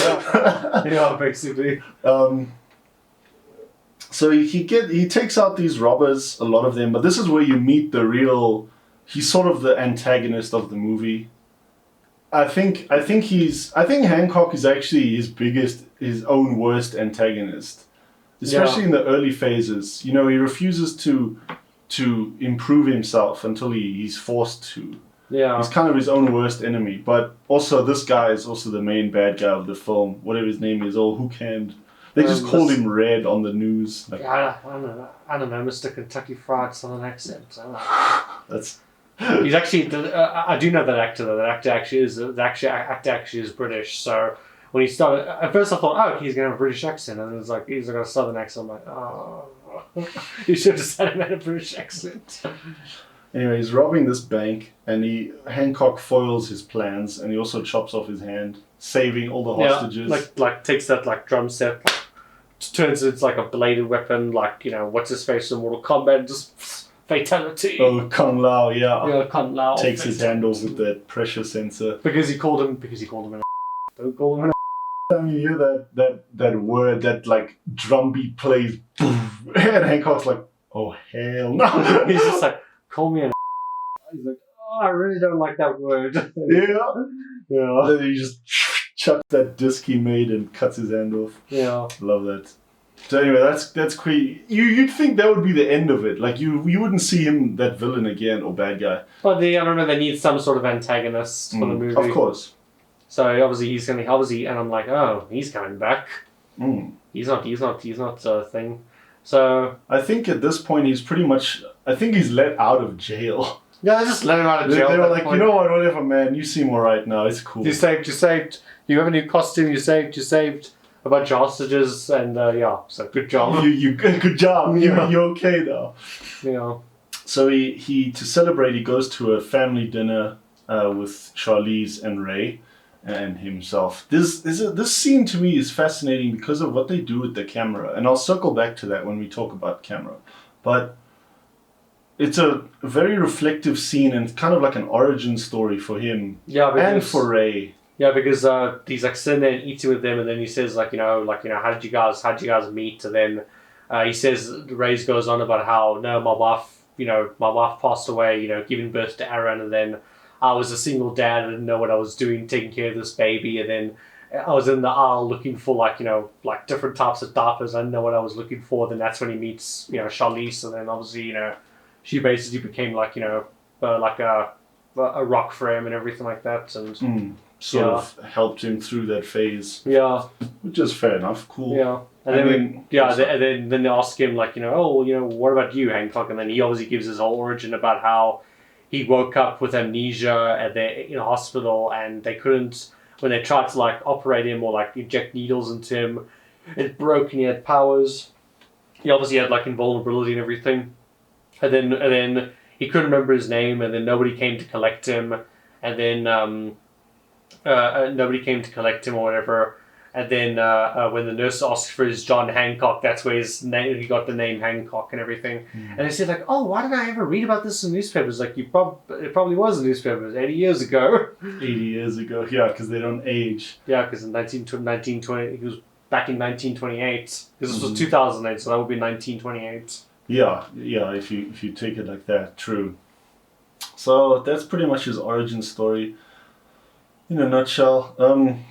Yeah, basically. So he takes out these robbers, a lot of them, but this is where you meet the real... He's sort of the antagonist of the movie. I think Hancock is actually his own worst antagonist. Especially in the early phases. He refuses to improve himself until he's forced to. Yeah. He's kind of his own worst enemy. But also this guy is also the main bad guy of the film. Whatever his name is, hook-hand. They just called him Red on the news. Like, I don't know, Mr. Kentucky Fried Southern accent. That's... He's actually... I do know that actor, though. That actor actually is British. So when he started... At first I thought, he's going to have a British accent. And it was like, he's got a Southern accent. I'm like, oh... You should have said him had a British accent. Anyway, he's robbing this bank, and Hancock foils his plans, and he also chops off his hand, saving all the hostages. Like takes that drum set, turns it into like a bladed weapon, like what's his face in Mortal Kombat, just fatality. Oh, Kung Lao, yeah. Yeah, Kung Lao takes his hand off with that pressure sensor because he called him an. Don't call him an. Time you hear that word, that like drum beat plays, boom, and Hancock's like, oh hell no. He's just like, call me an. He's like, oh, I really don't like that word. Yeah. Then he just chucks that disc he made and cuts his hand off. Yeah. Love that. So anyway, that's cool. You'd think that would be the end of it. Like you wouldn't see him, that villain again or bad guy. But I don't know. They need some sort of antagonist for the movie. Of course. So obviously and I'm like, oh, he's coming back. He's not a thing. So I think at this point he's pretty much. I think he's let out of jail. Yeah, just let him out of jail. They were like, point. You know what, whatever, man. You seem alright now. It's cool. You saved. You have a new costume. You saved a bunch of hostages, and so good job. You good job. Yeah. You're okay now. Yeah. So he to celebrate, he goes to a family dinner with Charlize and Ray and himself. This scene to me is fascinating because of what they do with the camera, and I'll circle back to that when we talk about camera. But it's a very reflective scene and kind of like an origin story for him and for Ray. Yeah, because he's like sitting there and eating with them, and then he says how did you guys meet? And then he says Ray goes on about how my wife my wife passed away, giving birth to Aaron, and then I was a single dad. I didn't know what I was doing, taking care of this baby, and then I was in the aisle looking for like different types of diapers. I didn't know what I was looking for. Then that's when he meets Charlize, and then obviously she basically became like like a rock for him and everything like that, and sort of helped him through that phase. Yeah, which is fair enough. Cool. Yeah. And then they ask him like, what about you, Hancock? And then he obviously gives his whole origin about how he woke up with amnesia and they're in a hospital and they couldn't, when they tried to like operate him or like inject needles into him, it broke and he had powers. He obviously had like invulnerability and everything. And then he couldn't remember his name, and then nobody came to collect him, and then nobody came to collect him or whatever. And then when the nurse asked for his John Hancock, that's where his name, he got the name Hancock and everything. And they said like, oh, why did I ever read about this in newspapers? Like it probably was in newspapers 80 years ago. 80 years ago, yeah, because they don't age. Yeah, because in 1920, he was back in 1928. Because this was 2008, so that would be 1928. Yeah, if you take it like that, true. So that's pretty much his origin story. In a nutshell,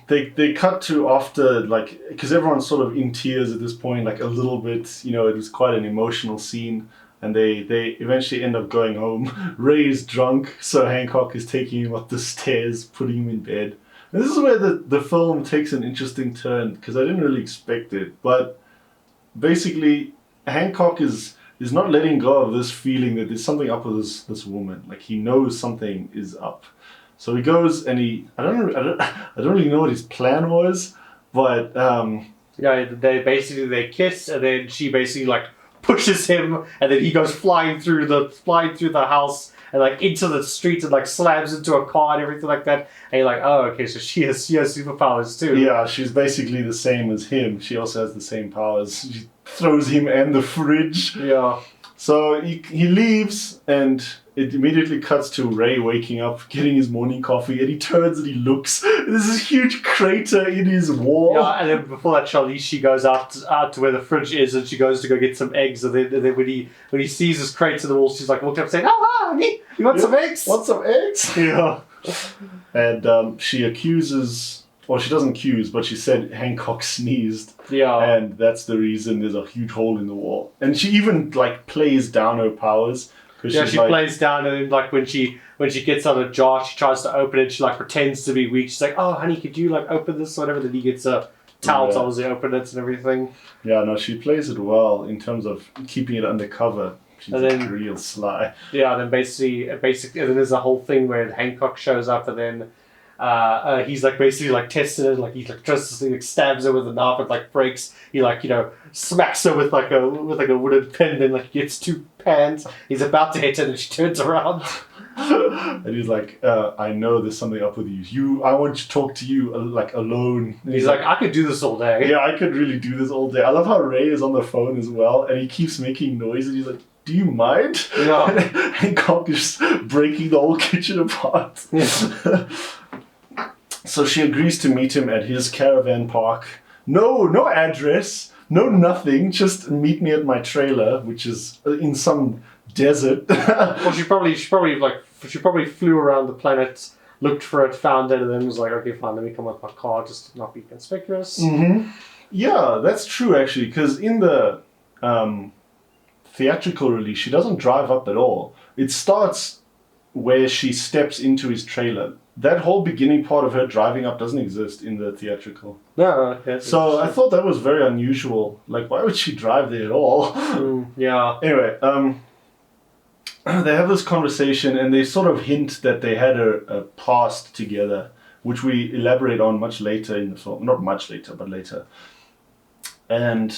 they cut to after, like, because everyone's sort of in tears at this point, like a little bit, it was quite an emotional scene, and they eventually end up going home. Ray's drunk, so Hancock is taking him up the stairs, putting him in bed. And this is where the film takes an interesting turn, because I didn't really expect it, but basically Hancock is not letting go of this feeling that there's something up with this woman. Like, he knows something is up. So he goes and I don't really know what his plan was, but they kiss, and then she basically like pushes him, and then he goes flying through the house and like into the street and like slams into a car and everything like that. And you're like, oh, okay, so she has superpowers too. Yeah, she's basically the same as him. She also has the same powers. She throws him and the fridge. Yeah. So he leaves, and it immediately cuts to Ray waking up, getting his morning coffee, and he turns and he looks. There's this huge crater in his wall. Yeah, and then before that, Charlize, she goes out to where the fridge is, and she goes to go get some eggs. And then when he sees this crater in the wall, she's like walking up saying, "Oh, hi, honey, you want some eggs? Want some eggs?" Yeah. And she accuses. Well, she doesn't accuse, but she said Hancock sneezed. Yeah. And that's the reason there's a huge hole in the wall. And she even like plays down her powers. Yeah, she plays down, and then like when she gets out a jar, she tries to open it. She like pretends to be weak. She's like, "Oh, honey, could you like open this or whatever?" Then he gets a towel to obviously open it and everything. Yeah, no, she plays it well in terms of keeping it undercover. She's real sly. Yeah, then basically, and then there's a whole thing where Hancock shows up, and then he's like basically like testing it, like he like tries to like stabs her with a knife, it like breaks. He like smacks her with like a wooden pin, then like gets two pans. He's about to hit it, and she turns around. And he's like, I know there's something up with you. I want to talk to you like alone. And he's like, I could do this all day. Yeah, I could really do this all day. I love how Ray is on the phone as well, and he keeps making noise, and he's like, do you mind? Yeah. And Hancock is just breaking the whole kitchen apart. Yeah. So she agrees to meet him at his caravan park. No address, no nothing. Just meet me at my trailer, which is in some desert. Well, she probably flew around the planet, looked for it, found it, and then was like, okay, fine, let me come with my car, just to not be conspicuous. Mm-hmm. Yeah, that's true actually, because in the theatrical release, she doesn't drive up at all. It starts where she steps into his trailer. That whole beginning part of her driving up doesn't exist in the theatrical. No, okay. So I thought that was very unusual. Like, why would she drive there at all? Yeah. Anyway, they have this conversation, and they sort of hint that they had a past together, which we elaborate on much later in the film. Not much later, but later. And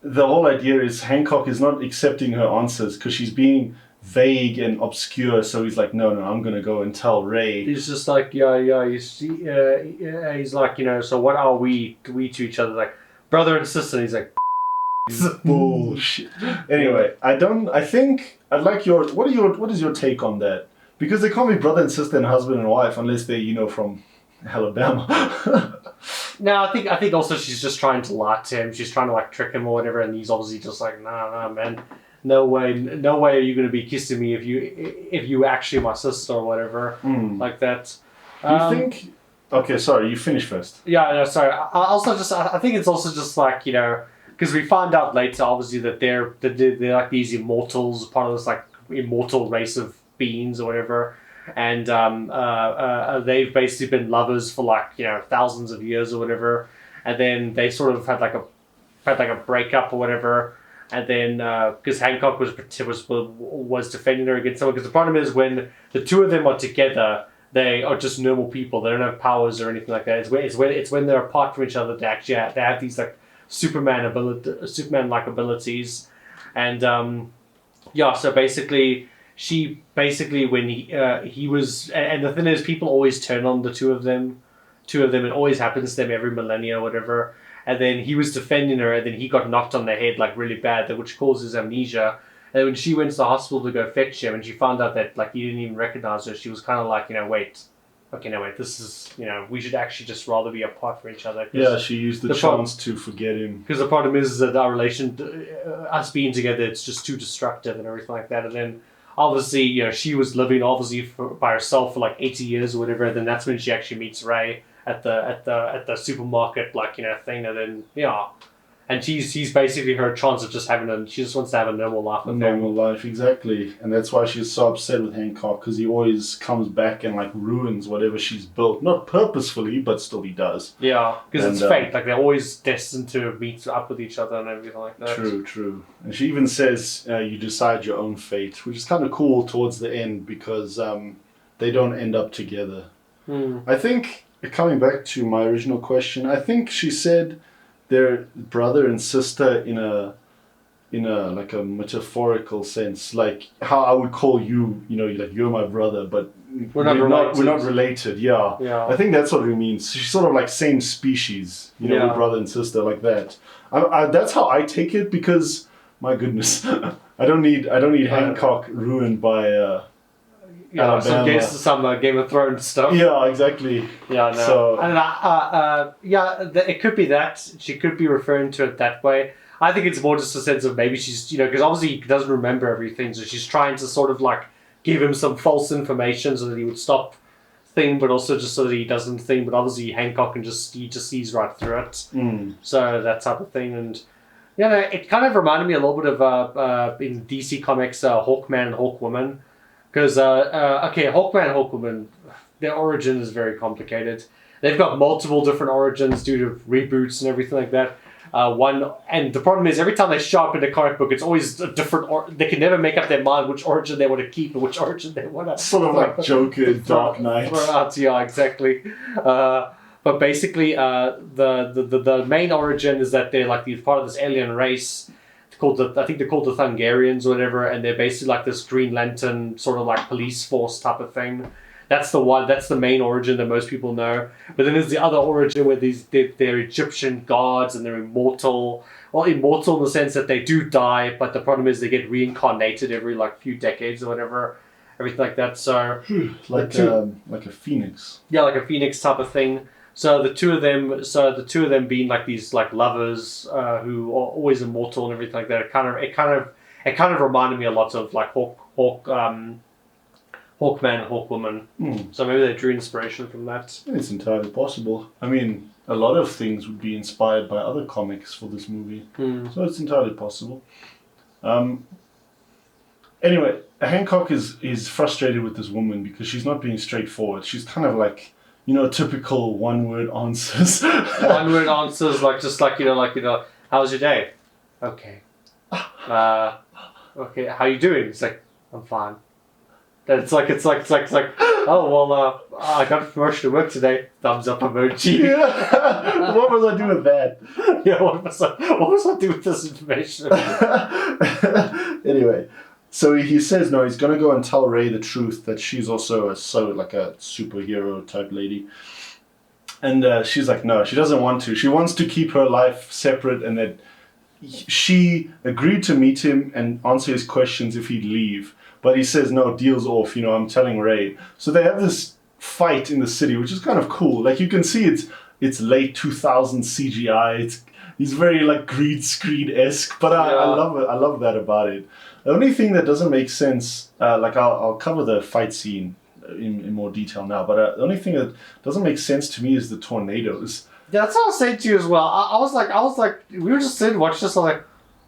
the whole idea is Hancock is not accepting her answers because she's being vague and obscure, so he's like, no, I'm gonna go and tell Ray. He's just like, you see, he's like, so what are we to each other? Like, brother and sister. And he's like, bullshit. Anyway, what is your take on that? Because they can't be brother and sister and husband and wife unless they're, from Alabama. No, I think also she's just trying to lie to him. She's trying to like trick him or whatever, and he's obviously just like, nah, man. no way are you going to be kissing me if you were actually my sister or whatever, like that. Do you think? Okay, sorry, you finish first. Yeah, no, sorry. I think it's also just like, because we find out later, obviously, that they're like these immortals, part of this like immortal race of beings or whatever, and they've basically been lovers for like thousands of years or whatever, and then they sort of had like a breakup or whatever, and then because Hancock was defending her against someone, because the problem is when the two of them are together, they are just normal people. They don't have powers or anything like that. It's when they're apart from each other they actually have these like Superman-like abilities, and so basically when he was, and the thing is, people always turn on the two of them. It always happens to them every millennia or whatever. And then he was defending her, and then he got knocked on the head like really bad, which causes amnesia. And when she went to the hospital to go fetch him, and she found out that like he didn't even recognize her, she was kind of like, wait, this is, we should actually just rather be apart from each other. Yeah, she used the chance to forget him. Because the problem is that our relation, us being together, it's just too destructive and everything like that. And then obviously, she was living by herself for like 80 years or whatever. And then that's when she actually meets Ray at the supermarket, like thing. And then and he's basically her chance of just she just wants to have a normal life. Normal life, exactly. And that's why she's so upset with Hancock, because he always comes back and like ruins whatever she's built. Not purposefully, but still he does. Yeah, because it's fate. Like they're always destined to meet up with each other and everything like that. True. And she even says you decide your own fate, which is kind of cool towards the end, because they don't end up together. I think, coming back to my original question, I think she said they're brother and sister in a like a metaphorical sense, like how I would call you, like you're my brother, but we're not related. Yeah. I think that's what it means. She's sort of like same species, we're brother and sister, like that. That's how I take it, because my goodness, I don't need Hancock ruined by some Game of Thrones stuff. Yeah, exactly. Yeah, no. So, and it could be that she could be referring to it that way. I think it's more just a sense of maybe she's, because obviously he doesn't remember everything, so she's trying to sort of like give him some false information so that he would stop thing, but also just so that he doesn't think. But obviously Hancock he just sees right through it. So that type of thing, and it kind of reminded me a little bit of in DC Comics, Hawkman and Hawkwoman. Because, Hawkman and Hawkwoman, their origin is very complicated. They've got multiple different origins due to reboots and everything like that. And the problem is, every time they show up in a comic book, it's always a different. They can never make up their mind which origin they want to keep and which origin they want to. Sort of like Joker, Dark Knight. Yeah, exactly. But basically, the main origin is that they're like part of this alien race. I think they're called the Thungarians or whatever, and they're basically like this Green Lantern sort of like police force type of thing. That's the main origin that most people know. But then there's the other origin where they're Egyptian gods and they're immortal. Well, immortal in the sense that they do die, but the problem is they get reincarnated every like few decades or whatever, everything like that. So like a phoenix. Yeah, like a phoenix type of thing. So the two of them being like these like lovers who are always immortal and everything like that. It kind of reminded me a lot of like Hawkman and Hawkwoman. So maybe they drew inspiration from that. It's entirely possible. I mean, a lot of things would be inspired by other comics for this movie, so it's entirely possible. Anyway, Hancock is frustrated with this woman because she's not being straightforward. She's kind of like, typical one-word answers. One-word answers, how was your day? Okay. Okay, how you doing? It's like, I'm fine. It's like, oh, well, I got a promotion to work today. Thumbs up emoji. Yeah. What was I doing with that? Yeah, what was I doing with this information? Anyway. So he says no, he's gonna go and tell Ray the truth that she's also a superhero type lady. And she's like, no, she doesn't want to. She wants to keep her life separate, and that she agreed to meet him and answer his questions if he'd leave. But he says, no, deal's off, I'm telling Ray. So they have this fight in the city, which is kind of cool. Like, you can see it's late 2000s CGI. He's very like green screen-esque, but I love it. I love that about it. The only thing that doesn't make sense, like I'll cover the fight scene in more detail now, but the only thing that doesn't make sense to me is the tornadoes. Yeah, that's what I was saying to you as well. I was like, we were just sitting watching this. I'm like,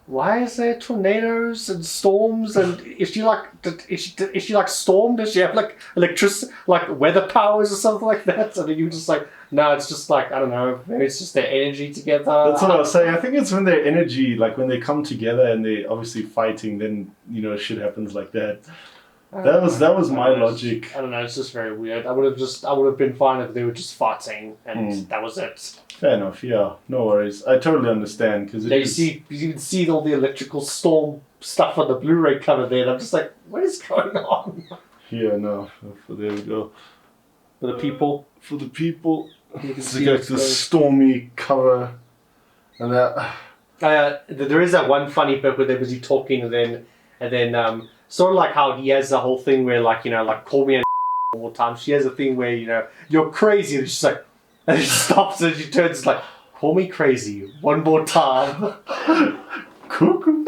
why is there tornadoes and storms? And is she like stormed? Does she have like electricity, like weather powers or something like that? And then you were just like, no, it's just like, I don't know, maybe it's just their energy together. That's what I was saying. I think it's when their energy, like when they come together and they obviously fighting, then shit happens like that. That was my logic. I don't know. It's just very weird. I would have been fine if they were just fighting and that was it. Fair enough. Yeah, no worries. I totally understand because you can see all the electrical storm stuff on the Blu-ray cover there. And I'm just like, what is going on? Yeah, no. There we go. For the people. It's like the stormy cover, and that. There is that one funny bit where they're busy talking, and then sort of like how he has the whole thing where like call me all the time. She has a thing where you're crazy, and she's like, and she stops and she turns like, call me crazy one more time. Cuckoo.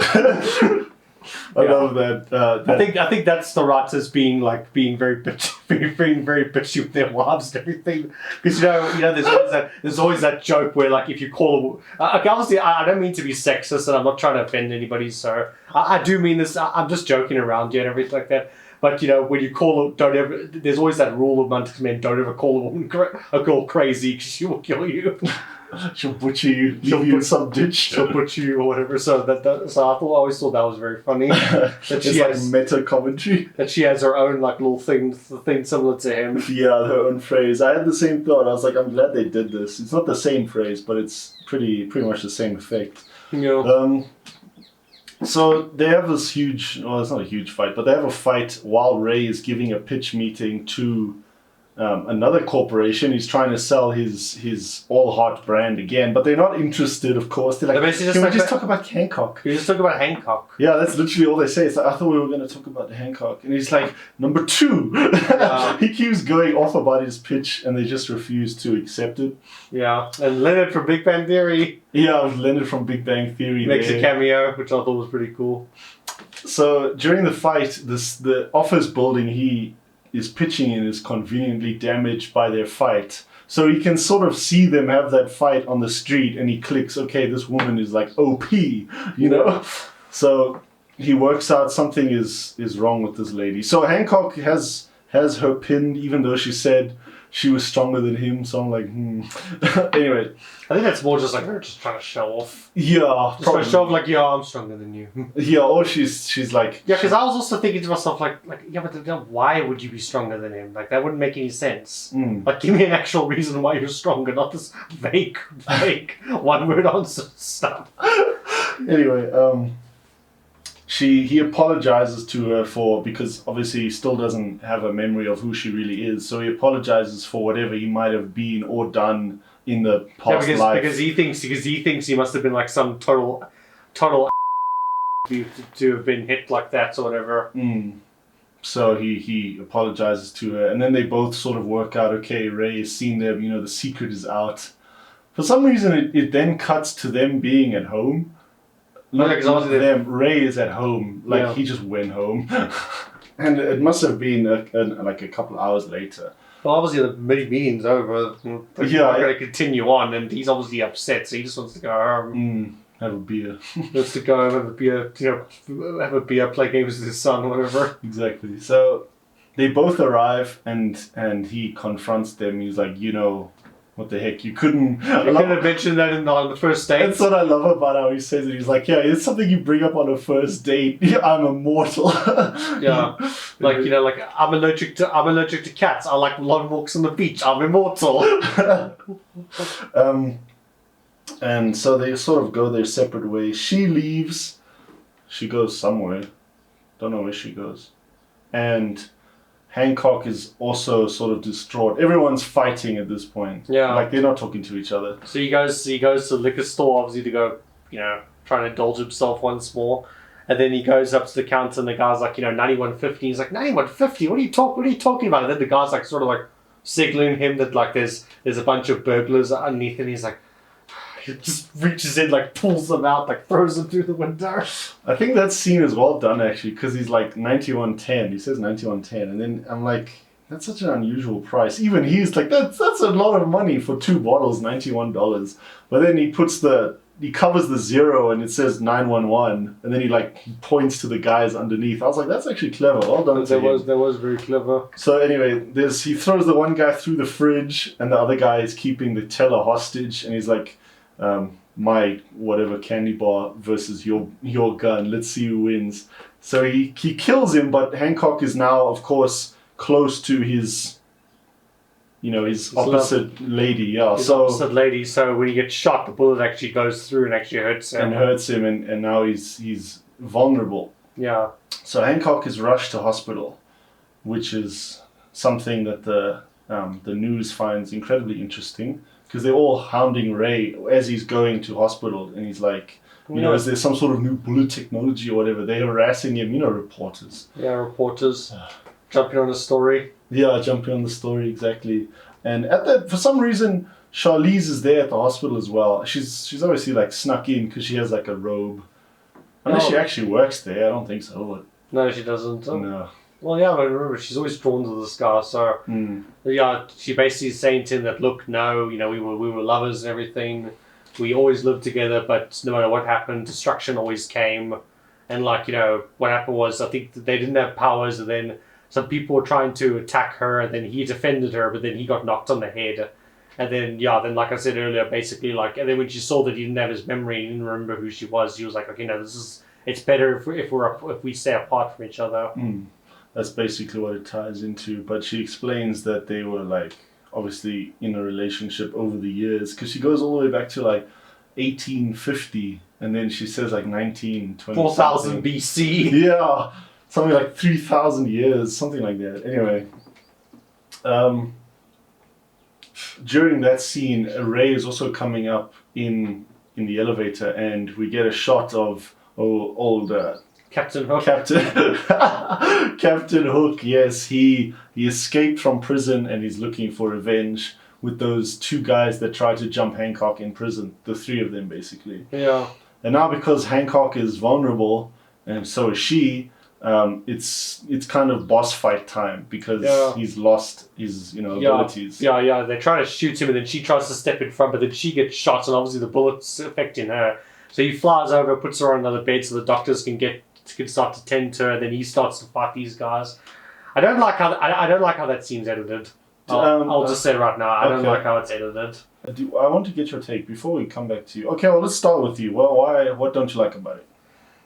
I love that. I think that's the writers being very bitchy with their wives and everything, because there's always that joke where like if you call obviously I don't mean to be sexist and I'm not trying to offend anybody, so I do mean this. I'm just joking around you and everything like that. But when you call, don't ever. There's always that rule amongst men: don't ever call a girl crazy because she will kill you. She'll butcher you, leave you in some ditch. She'll butcher you or whatever. So so I always thought that was very funny. That she has meta commentary. That she has her own like little thing similar to him. Yeah, her own phrase. I had the same thought. I was like, I'm glad they did this. It's not the same phrase, but it's pretty much the same effect. Yeah. So they have this huge. Well, it's not a huge fight, but they have a fight while Ray is giving a pitch meeting to another corporation. He's trying to sell his All Heart brand again, but they're not interested, of course. They're like, can we just talk about Hancock? Can we just talk about Hancock? Yeah, that's literally all they say. It's like, I thought we were going to talk about Hancock. And he's like, number 2. He keeps going off about his pitch, and they just refuse to accept it. Yeah, and Leonard from Big Bang Theory. Yeah, Leonard from Big Bang Theory. Makes a cameo, which I thought was pretty cool. So during the fight, the office building he is pitching in is conveniently damaged by their fight. So he can sort of see them have that fight on the street, and he clicks, okay, this woman is like OP, So he works out something is wrong with this lady. So Hancock has her pinned, even though she said she was stronger than him. So I'm like, Anyway. I think that's more just like her just trying to show off. Yeah. Just trying to show off like, yeah, I'm stronger than you. Yeah, or she's like... Yeah, because I was also thinking to myself like yeah, but why would you be stronger than him? Like, that wouldn't make any sense. Like, give me an actual reason why you're stronger, not this vague one-word answer stuff. Anyway, he apologizes to her because obviously he still doesn't have a memory of who she really is. So he apologizes for whatever he might have been or done in the past life. Because he thinks he must have been like some total to have been hit like that or whatever. So he apologizes to her, and then they both sort of work out, okay, Ray has seen them, the secret is out. For some reason it then cuts to them being at home. Not them. Ray is at home. He just went home. And it must have been like a couple hours later. Well, obviously the meeting's over. They're not going to continue on, and he's obviously upset, so he just wants to go home. Have a beer. Wants to go have a beer, have a beer, play games with his son, whatever. Exactly. So they both arrive, and he confronts them. He's like, what the heck? You couldn't have mentioned that on the first date. That's what I love about how he says it. He's like, yeah, it's something you bring up on a first date. I'm immortal. Yeah, like I'm allergic to cats. I like long walks on the beach. I'm immortal. And so they sort of go their separate ways. She leaves. She goes somewhere. Don't know where she goes. And Hancock is also sort of distraught. Everyone's fighting at this point. Yeah. Like, they're not talking to each other. So he goes to the liquor store, obviously, to go, trying to indulge himself once more. And then he goes up to the counter, and the guy's like, $91.50. He's like, $91.50? What are you talking about? And then the guy's like, sort of like signaling him that like there's a bunch of burglars underneath, and he's like, just reaches in, like pulls them out, like throws them through the window. I think that scene is well done actually, because he's like 91.10. He says 91.10, and then I'm like, that's such an unusual price. Even he's like, that's a lot of money for 2 bottles, $91. But then he covers the 0 and it says 911, and then he points to the guys underneath. I was like, that's actually clever. Well done. That was very clever. So anyway, he throws the one guy through the fridge, and the other guy is keeping the teller hostage, and he's like, my whatever candy bar versus your gun. Let's see who wins. So he kills him, but Hancock is now, of course, close to his opposite lady. Yeah. Opposite lady. So when he gets shot, the bullet actually goes through and actually hurts him. And now he's vulnerable. Yeah. So Hancock is rushed to hospital, which is something that the news finds incredibly interesting, because they're all hounding Ray as he's going to hospital, and he's like, is there some sort of new bullet technology or whatever? They're harassing him, reporters. Yeah, reporters. Jumping on the story. Yeah, jumping on the story, exactly. And for some reason, Charlize is there at the hospital as well. She's obviously like snuck in because she has like a robe. Unless she actually works there, I don't think so. But... No, she doesn't. No. Well, yeah, but remember, she's always drawn to this guy, so... Yeah, she basically is saying to him that, look, no, we were lovers and everything. We always lived together, but no matter what happened, destruction always came. And, what happened was, I think that they didn't have powers, and then some people were trying to attack her, and then he defended her, but then he got knocked on the head. And then, like I said earlier, basically, and then when she saw that he didn't have his memory, he didn't remember who she was, he was like, okay, no, it's better if we stay apart from each other. That's basically what it ties into. But she explains that they were, obviously in a relationship over the years, because she goes all the way back to, 1850, and then she says, 1920. 4000 BC. Yeah. Something like 3,000 years, something like that. Anyway, during that scene, Ray is also coming up in the elevator, and we get a shot of old Captain Hook. Captain Hook. Yes, he escaped from prison and he's looking for revenge with those 2 guys that tried to jump Hancock in prison. The 3 of them, basically. Yeah. And now because Hancock is vulnerable, and so is she. It's kind of boss fight time, because he's lost his abilities. Yeah. They try to shoot him, and then she tries to step in front, but then she gets shot, and obviously the bullet's affecting her. So he flies over, puts her on another bed, so the doctors can start to tend to her. And then he starts to fight these guys. I don't like how that scene's edited. I'll just say right now, I don't like how it's edited. I want to get your take before we come back to you. Okay, well, let's start with you. Well, what don't you like about it?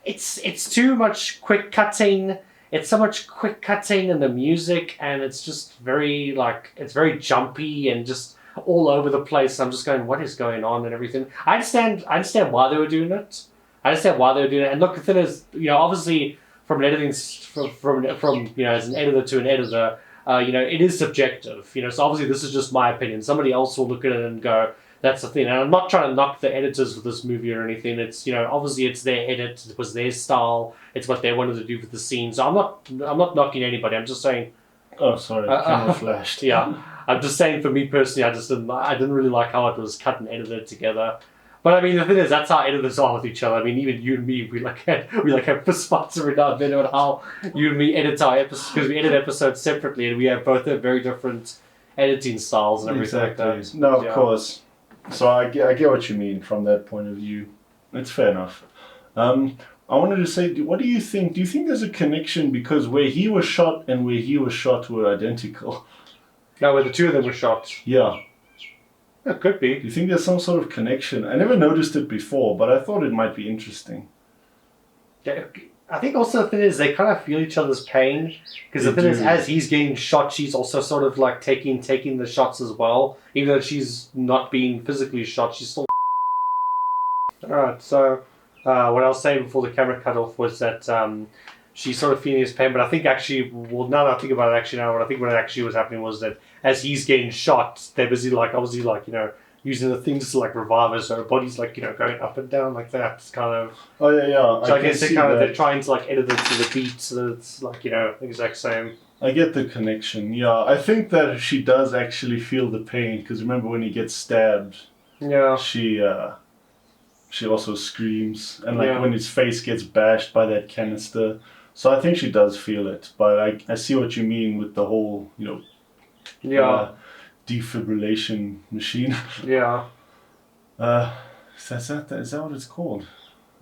It's too much quick cutting. It's so much quick cutting in the music, and it's just very it's very jumpy and just all over the place. I'm just going, what is going on and everything. I understand why they were doing it. And look, the thing is, obviously from an editing from as an editor to an editor, it is subjective. So obviously this is just my opinion. Somebody else will look at it and go, that's the thing. And I'm not trying to knock the editors for this movie or anything. It's, obviously it's their edit. It was their style. It's what they wanted to do with the scene. So I'm not knocking anybody. I'm just saying. Oh, sorry. Camera flashed. Yeah. I'm just saying, for me personally, I didn't really like how it was cut and edited together. But I mean, the thing is, that's how editors are with each other. I mean, even you and me, we have fist fights every now and then about how you and me edit our episodes, because we edit episodes separately, and we have both have very different editing styles and everything like that. No, of course. So I get what you mean from that point of view. It's fair enough. I wanted to say, what do you think? Do you think there's a connection, because where he was shot and where he was shot were identical? No, where the 2 of them were shot. Yeah. It could be. Do you think there's some sort of connection? I never noticed it before, but I thought it might be interesting. Yeah, I think also the thing is, they kind of feel each other's pain, because the thing is, as he's getting shot, she's also sort of taking the shots as well. Even though she's not being physically shot, she's still. Alright, so what I was saying before the camera cut off was that she's sort of feeling his pain, but I think actually, well, now that I think about it, what I think what actually was happening was that as he's getting shot, they're busy obviously using the things to revive her, so her body's going up and down like that. It's kind of. Oh yeah. So I guess they're trying to edit it to the beat, so that it's the exact same. I get the connection. Yeah, I think that she does actually feel the pain, because remember when he gets stabbed. Yeah. She she also screams, and like Yeah. when his face gets bashed by that canister. So I think she does feel it, but I see what you mean with the whole, Yeah. defibrillation machine. Yeah. Is that what it's called?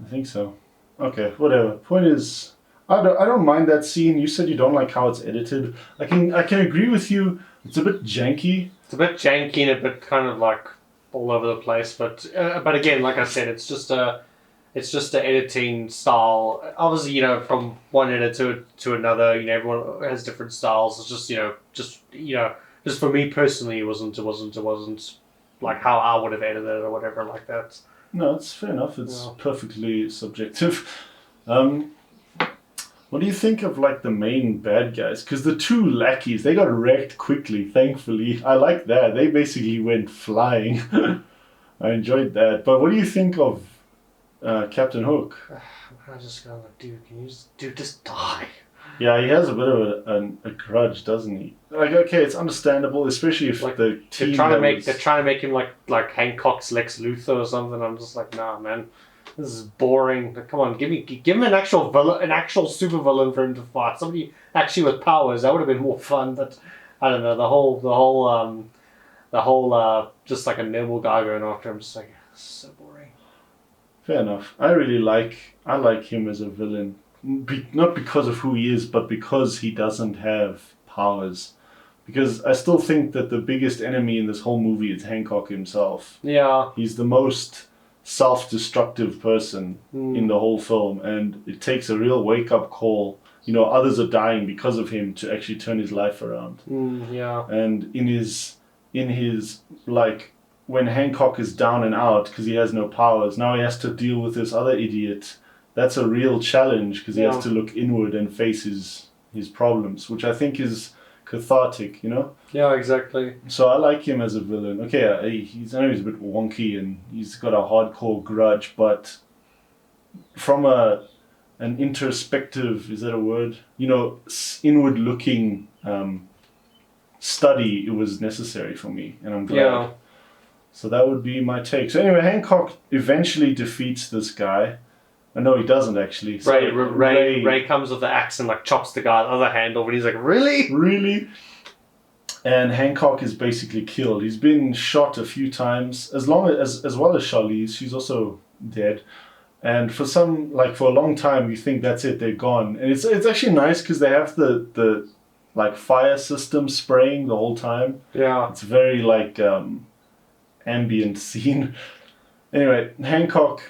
I think so. Okay, whatever. Point is, I don't mind that scene. You said you don't like how it's edited. I can agree with you. It's a bit janky. It's a bit janky and a bit kind of like all over the place, but again, like I said, it's just a editing style. Obviously, from one editor to another, everyone has different styles. It's just for me personally, it wasn't like how I would have edited it or whatever like that. No, it's fair enough. It's perfectly subjective. What do you think of like the main bad guys? Because the two lackeys, they got wrecked quickly, thankfully. I like that. They basically went flying. I enjoyed that. But what do you think of Captain Hook? I just go like, dude, just die. Yeah, he has a bit of a grudge, doesn't he? Like, okay, it's understandable, especially if Like, the team they're trying to make him like Hancock's Lex Luthor or something. I'm just like, nah, man, this is boring. Like, come on, give him an actual villain, an actual super villain for him to fight. Somebody actually with powers. That would have been more fun. But I don't know, the whole just like a normal guy going after him. Just like, so boring. Fair enough. I like him as a villain. Not because of who he is, but because he doesn't have powers. Because I still think that the biggest enemy in this whole movie is Hancock himself. Yeah. He's the most self-destructive person in the whole film, and it takes a real wake-up call. Others are dying because of him to actually turn his life around. Yeah. And in his like, when Hancock is down and out because he has no powers, now he has to deal with this other idiot. That's a real challenge because he has to look inward and face his problems, which I think is cathartic, Yeah, exactly. So I like him as a villain. Okay, I know he's a bit wonky and he's got a hardcore grudge, but from an introspective, is that a word? Inward-looking study, it was necessary for me, and I'm glad. Yeah. So that would be my take. So anyway, Hancock eventually defeats this guy. No, he doesn't actually. So Ray comes with the axe and like chops the guy's other hand off, and he's like, "Really? Really?" And Hancock is basically killed. He's been shot a few times, as well as Charlize. She's also dead. And for a long time, you think that's it, they're gone. And it's actually nice because they have the like fire system spraying the whole time. Yeah. It's very like ambient scene. Anyway, Hancock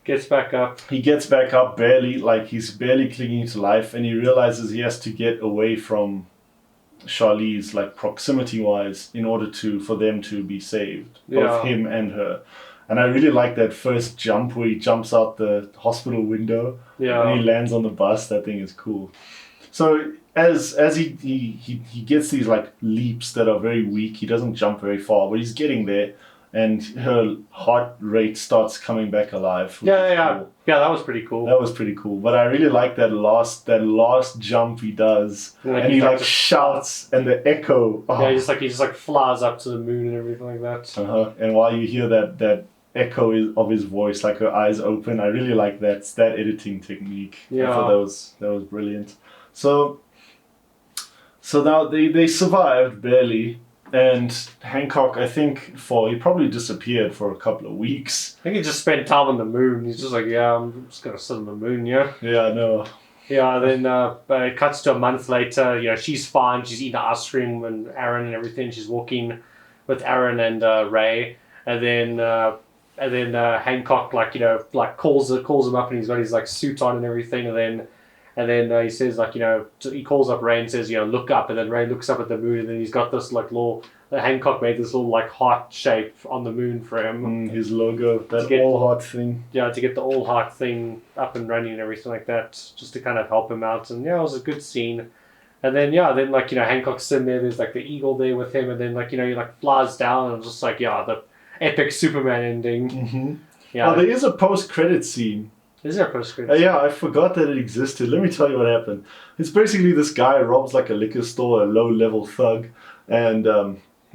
Gets back up. He gets back up barely, like he's barely clinging to life, and he realizes he has to get away from Charlize, like proximity-wise, in order for them to be saved, both him and her. And I really like that first jump where he jumps out the hospital window and he lands on the bus. That thing is cool. So as he gets these like leaps that are very weak, he doesn't jump very far, but he's getting there. And her heart rate starts coming back alive. Cool. Yeah, that was pretty cool. That was pretty cool. But I really like that last jump he does. And he like shouts and the echo. Oh. Yeah, he just like flies up to the moon and everything like that. And while you hear that echo of his voice, like her eyes open, I really like that editing technique. Yeah. I thought that was brilliant. So now they survived barely. And Hancock, I think, he probably disappeared for a couple of weeks. I think he just spent time on the moon. He's just like, I'm just going to sit on the moon, yeah? Yeah, I know. Yeah, then it cuts to a month later. She's fine. She's eating ice cream and Aaron and everything. She's walking with Aaron and Ray. And then Hancock, calls him up, and he's got his, suit on and everything. And then he says, he calls up Ray and says, look up. And then Ray looks up at the moon, and then he's got this, Hancock made this little, heart shape on the moon for him. His logo, all heart thing. Yeah, to get the all heart thing up and running and everything like that, just to kind of help him out. And, it was a good scene. And then, Hancock's sitting there, there's, the eagle there with him, and then, he, flies down, and it's just the epic Superman ending. Mm-hmm. Yeah. There is a post-credit scene. Is there a post-credit? Yeah, I forgot that it existed. Let me tell you what happened. It's basically this guy robs a liquor store, a low-level thug, and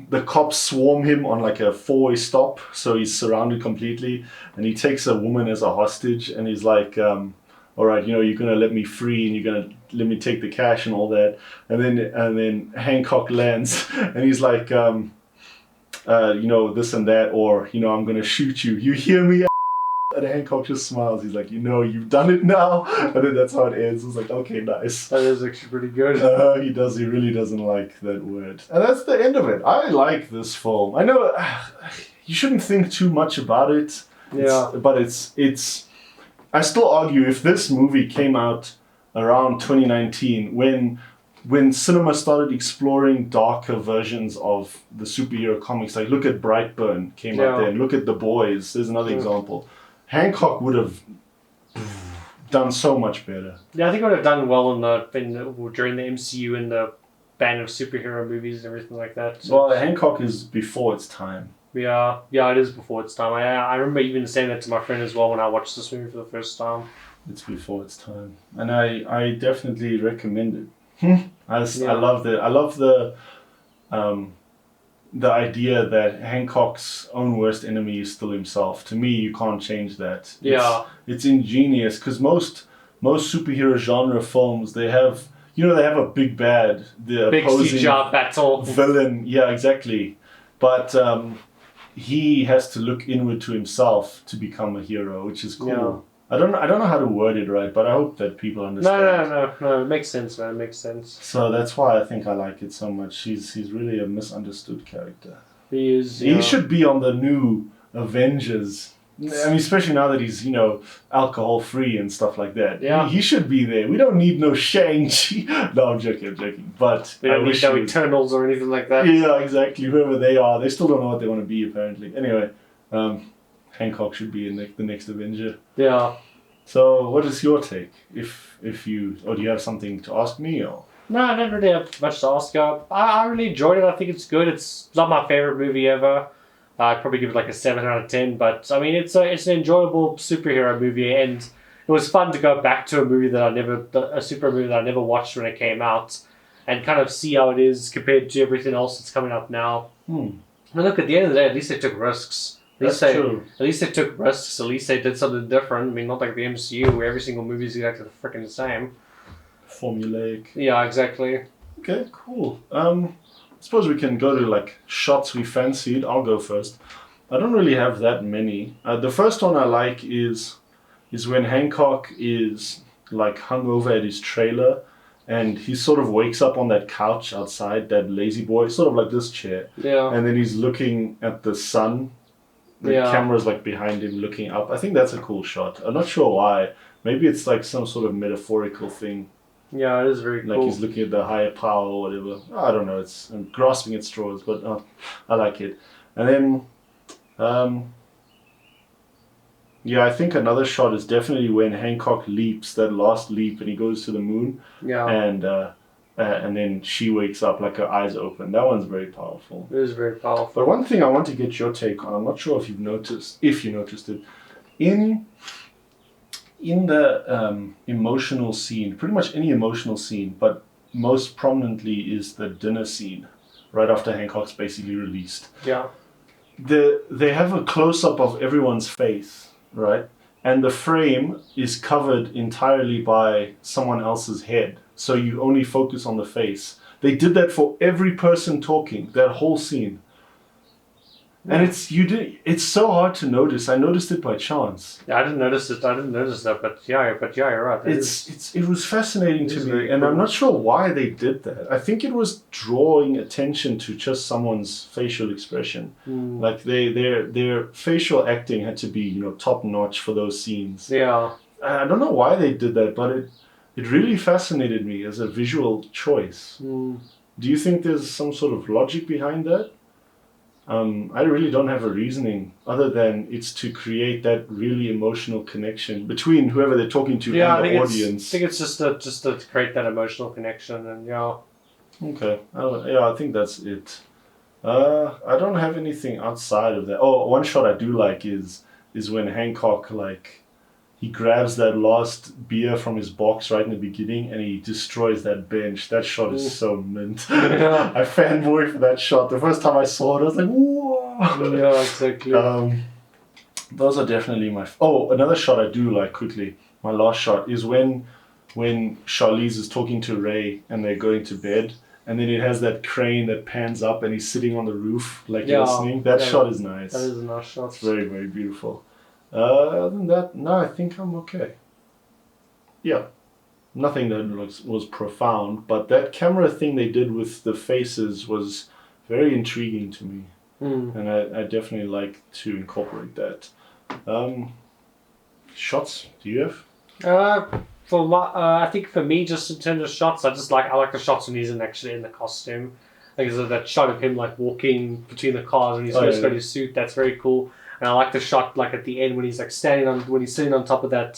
the cops swarm him on like a 4-way stop, so he's surrounded completely, and he takes a woman as a hostage, and he's like, all right, you're gonna let me free, and you're gonna let me take the cash and all that, and then Hancock lands, and he's like, this and that, or I'm gonna shoot you. You hear me? And Hancock just smiles. He's like, you've done it now. And then that's how it ends. It's like, okay, nice. That is actually pretty good. He really doesn't like that word. And that's the end of it. I like this film. I know you shouldn't think too much about it. Yeah. But it's. I still argue if this movie came out around 2019, when cinema started exploring darker versions of the superhero comics, like look at Brightburn came out then, look at The Boys, there's another example. Hancock would have done so much better. Yeah, I think it would have done well during the MCU and the ban of superhero movies and everything like that. So. Well, Hancock is before its time. Yeah, it is before its time. I remember even saying that to my friend as well when I watched this movie for the first time. It's before its time. And I definitely recommend it. I love it. I love the idea that Hancock's own worst enemy is still himself. To me, you can't change that. It's ingenious because most superhero genre films, they have a big bad, the big opposing CGI battle villain. Yeah, exactly. But he has to look inward to himself to become a hero, which is cool. Yeah. I don't know how to word it right, but I hope that people understand. No. It makes sense, man. It makes sense. So that's why I think I like it so much. He's really a misunderstood character. He is. He should be on the new Avengers. I mean, especially now that he's alcohol free and stuff like that. Yeah. He should be there. We don't need no Shang-Chi. No, I'm joking. But we don't need no Eternals or anything like that. Yeah, exactly. Whoever they are, they still don't know what they want to be. Apparently. Anyway. Hancock should be in the next Avenger. Yeah. So, what is your take? If you, or do you have something to ask me? Or no, I don't really have much to ask. I really enjoyed it. I think it's good. It's not my favorite movie ever. I'd probably give it like a 7 out of 10. But I mean, it's an enjoyable superhero movie, and it was fun to go back to a movie a super movie that I never watched when it came out, and kind of see how it is compared to everything else that's coming up now. And look, at the end of the day, at least they took risks. That's true. At least they took risks. At least they did something different. I mean, not like the MCU where every single movie is exactly freaking the same. Formulaic. Yeah, exactly. Okay, cool. I suppose we can go to like shots we fancied. I'll go first. I don't really have that many. The first one I like is when Hancock is like hung over at his trailer, and he sort of wakes up on that couch outside, that lazy boy, sort of like this chair. Yeah. And then he's looking at the sun. The camera's like behind him looking up. I think that's a cool shot. I'm not sure why. Maybe it's like some sort of metaphorical thing. Yeah, it is very cool. Like he's looking at the higher power or whatever. I don't know. I'm grasping at straws, but I like it. And then, I think another shot is definitely when Hancock leaps, that last leap, and he goes to the moon. Yeah. And then she wakes up, like her eyes open. That one's very powerful. It is very powerful. But one thing I want to get your take on, I'm not sure if you noticed it, in the emotional scene, pretty much any emotional scene, but most prominently is the dinner scene, right after Hancock's basically released. Yeah. They have a close-up of everyone's face, right? And the frame is covered entirely by someone else's head. So you only focus on the face. They did that for every person talking, that whole scene. And it's so hard to notice. I noticed it by chance. Yeah, I didn't notice it. I didn't notice that, but you're right. It was fascinating to me, and I'm not sure why they did that. I think it was drawing attention to just someone's facial expression. Like their facial acting had to be, top notch for those scenes. Yeah. I don't know why they did that, but it really fascinated me as a visual choice. Do you think there's some sort of logic behind that? I really don't have a reasoning other than it's to create that really emotional connection between whoever they're talking to and the audience. I think it's just to create that emotional connection, and Okay. I think that's it. I don't have anything outside of that. Oh, one shot I do like is when Hancock he grabs that last beer from his box right in the beginning and he destroys that bench. That shot is so mint. Yeah. I fanboy for that shot. The first time I saw it, I was like, whoa! Yeah, exactly. Those are definitely my... another shot I do like quickly. My last shot is when Charlize is talking to Ray and they're going to bed, and then it has that crane that pans up and he's sitting on the roof like listening. That shot is nice. That is a nice shot. It's very, very beautiful. Other than that, no, I think I'm okay. Yeah. Nothing that was profound, but that camera thing they did with the faces was very intriguing to me. And I definitely like to incorporate that. Shots, do you have? I think for me, just in terms of shots, I like the shots when he's actually in the costume. Like there's that shot of him like walking between the cars and he's first got his suit. That's very cool. And I like the shot like at the end when he's like sitting on top of that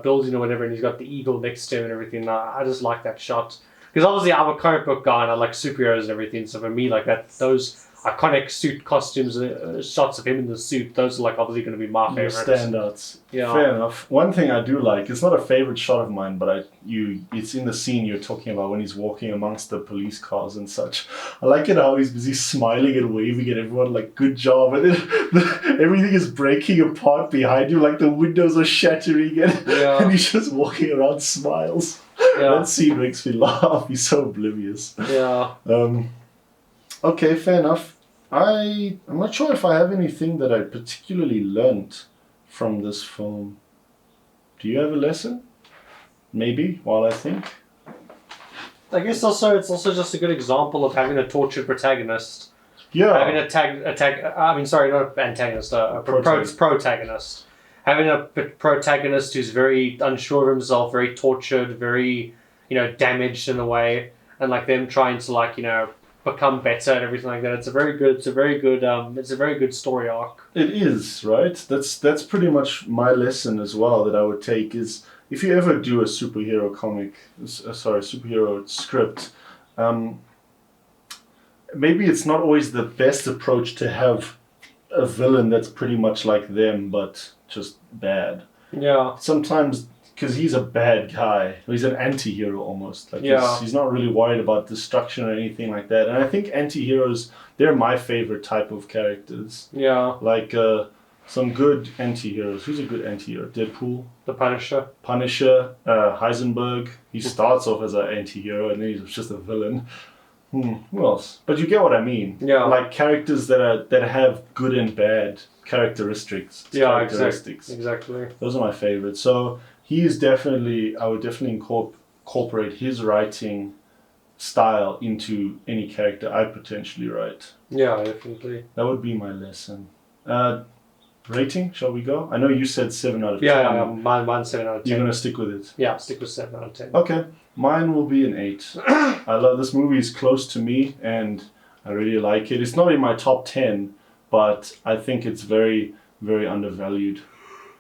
building or whatever, and he's got the eagle next to him and everything. I just like that shot because obviously I'm a comic book guy and I like superheroes and everything. So for me, like those iconic suit costumes, shots of him in the suit, those are like obviously going to be my favorite standouts. Yeah, fair enough. One thing I do like, it's not a favorite shot of mine, but it's in the scene you're talking about when he's walking amongst the police cars and such. I like it how he's busy smiling and waving at everyone like good job, and then everything is breaking apart behind you, like the windows are shattering and he's just walking around smiles. That scene makes me laugh. He's so oblivious. Yeah. Okay, fair enough. I'm not sure if I have anything that I particularly learnt from this film. Do you have a lesson? Maybe, while I think. I guess it's also just a good example of having a tortured protagonist. Yeah. Having a protagonist. Having a protagonist who's very unsure of himself, very tortured, very, damaged in a way, and like them trying to become better and everything like that. It's a very good story arc. It is, right? That's pretty much my lesson as well that I would take is if you ever do a superhero superhero script, maybe it's not always the best approach to have a villain that's pretty much like them but just bad. Yeah. Sometimes because he's a bad guy. He's an anti-hero almost. Like he's not really worried about destruction or anything like that. And I think anti-heroes, they're my favorite type of characters. Yeah. Like some good anti-heroes. Who's a good anti-hero? Deadpool? The Punisher. Heisenberg. He starts off as an anti-hero and then he's just a villain. Who else? But you get what I mean. Yeah. Like characters that have good and bad characteristics. Yeah, exactly. Those are my favorites. So I would definitely incorporate his writing style into any character I potentially write. Yeah, definitely. That would be my lesson. Rating, shall we go? I know you said 7 out of 10. Yeah, mine's 7 out of 10. You're going to stick with it? Yeah, stick with 7 out of 10. Okay, mine will be an 8. I love this movie. It's close to me and I really like it. It's not in my top 10, but I think it's very, very undervalued.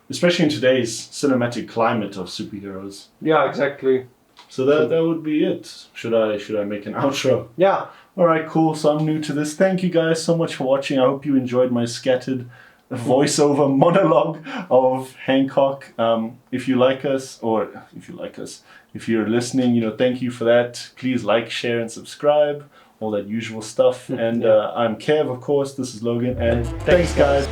Especially in today's cinematic climate of superheroes. Yeah, exactly. So that would be it. Should I make an outro? Yeah. Alright, cool. So I'm new to this. Thank you guys so much for watching. I hope you enjoyed my scattered voiceover monologue of Hancock. If you're listening, thank you for that. Please like, share, and subscribe. All that usual stuff. And I'm Kev, of course. This is Logan. And thanks, guys.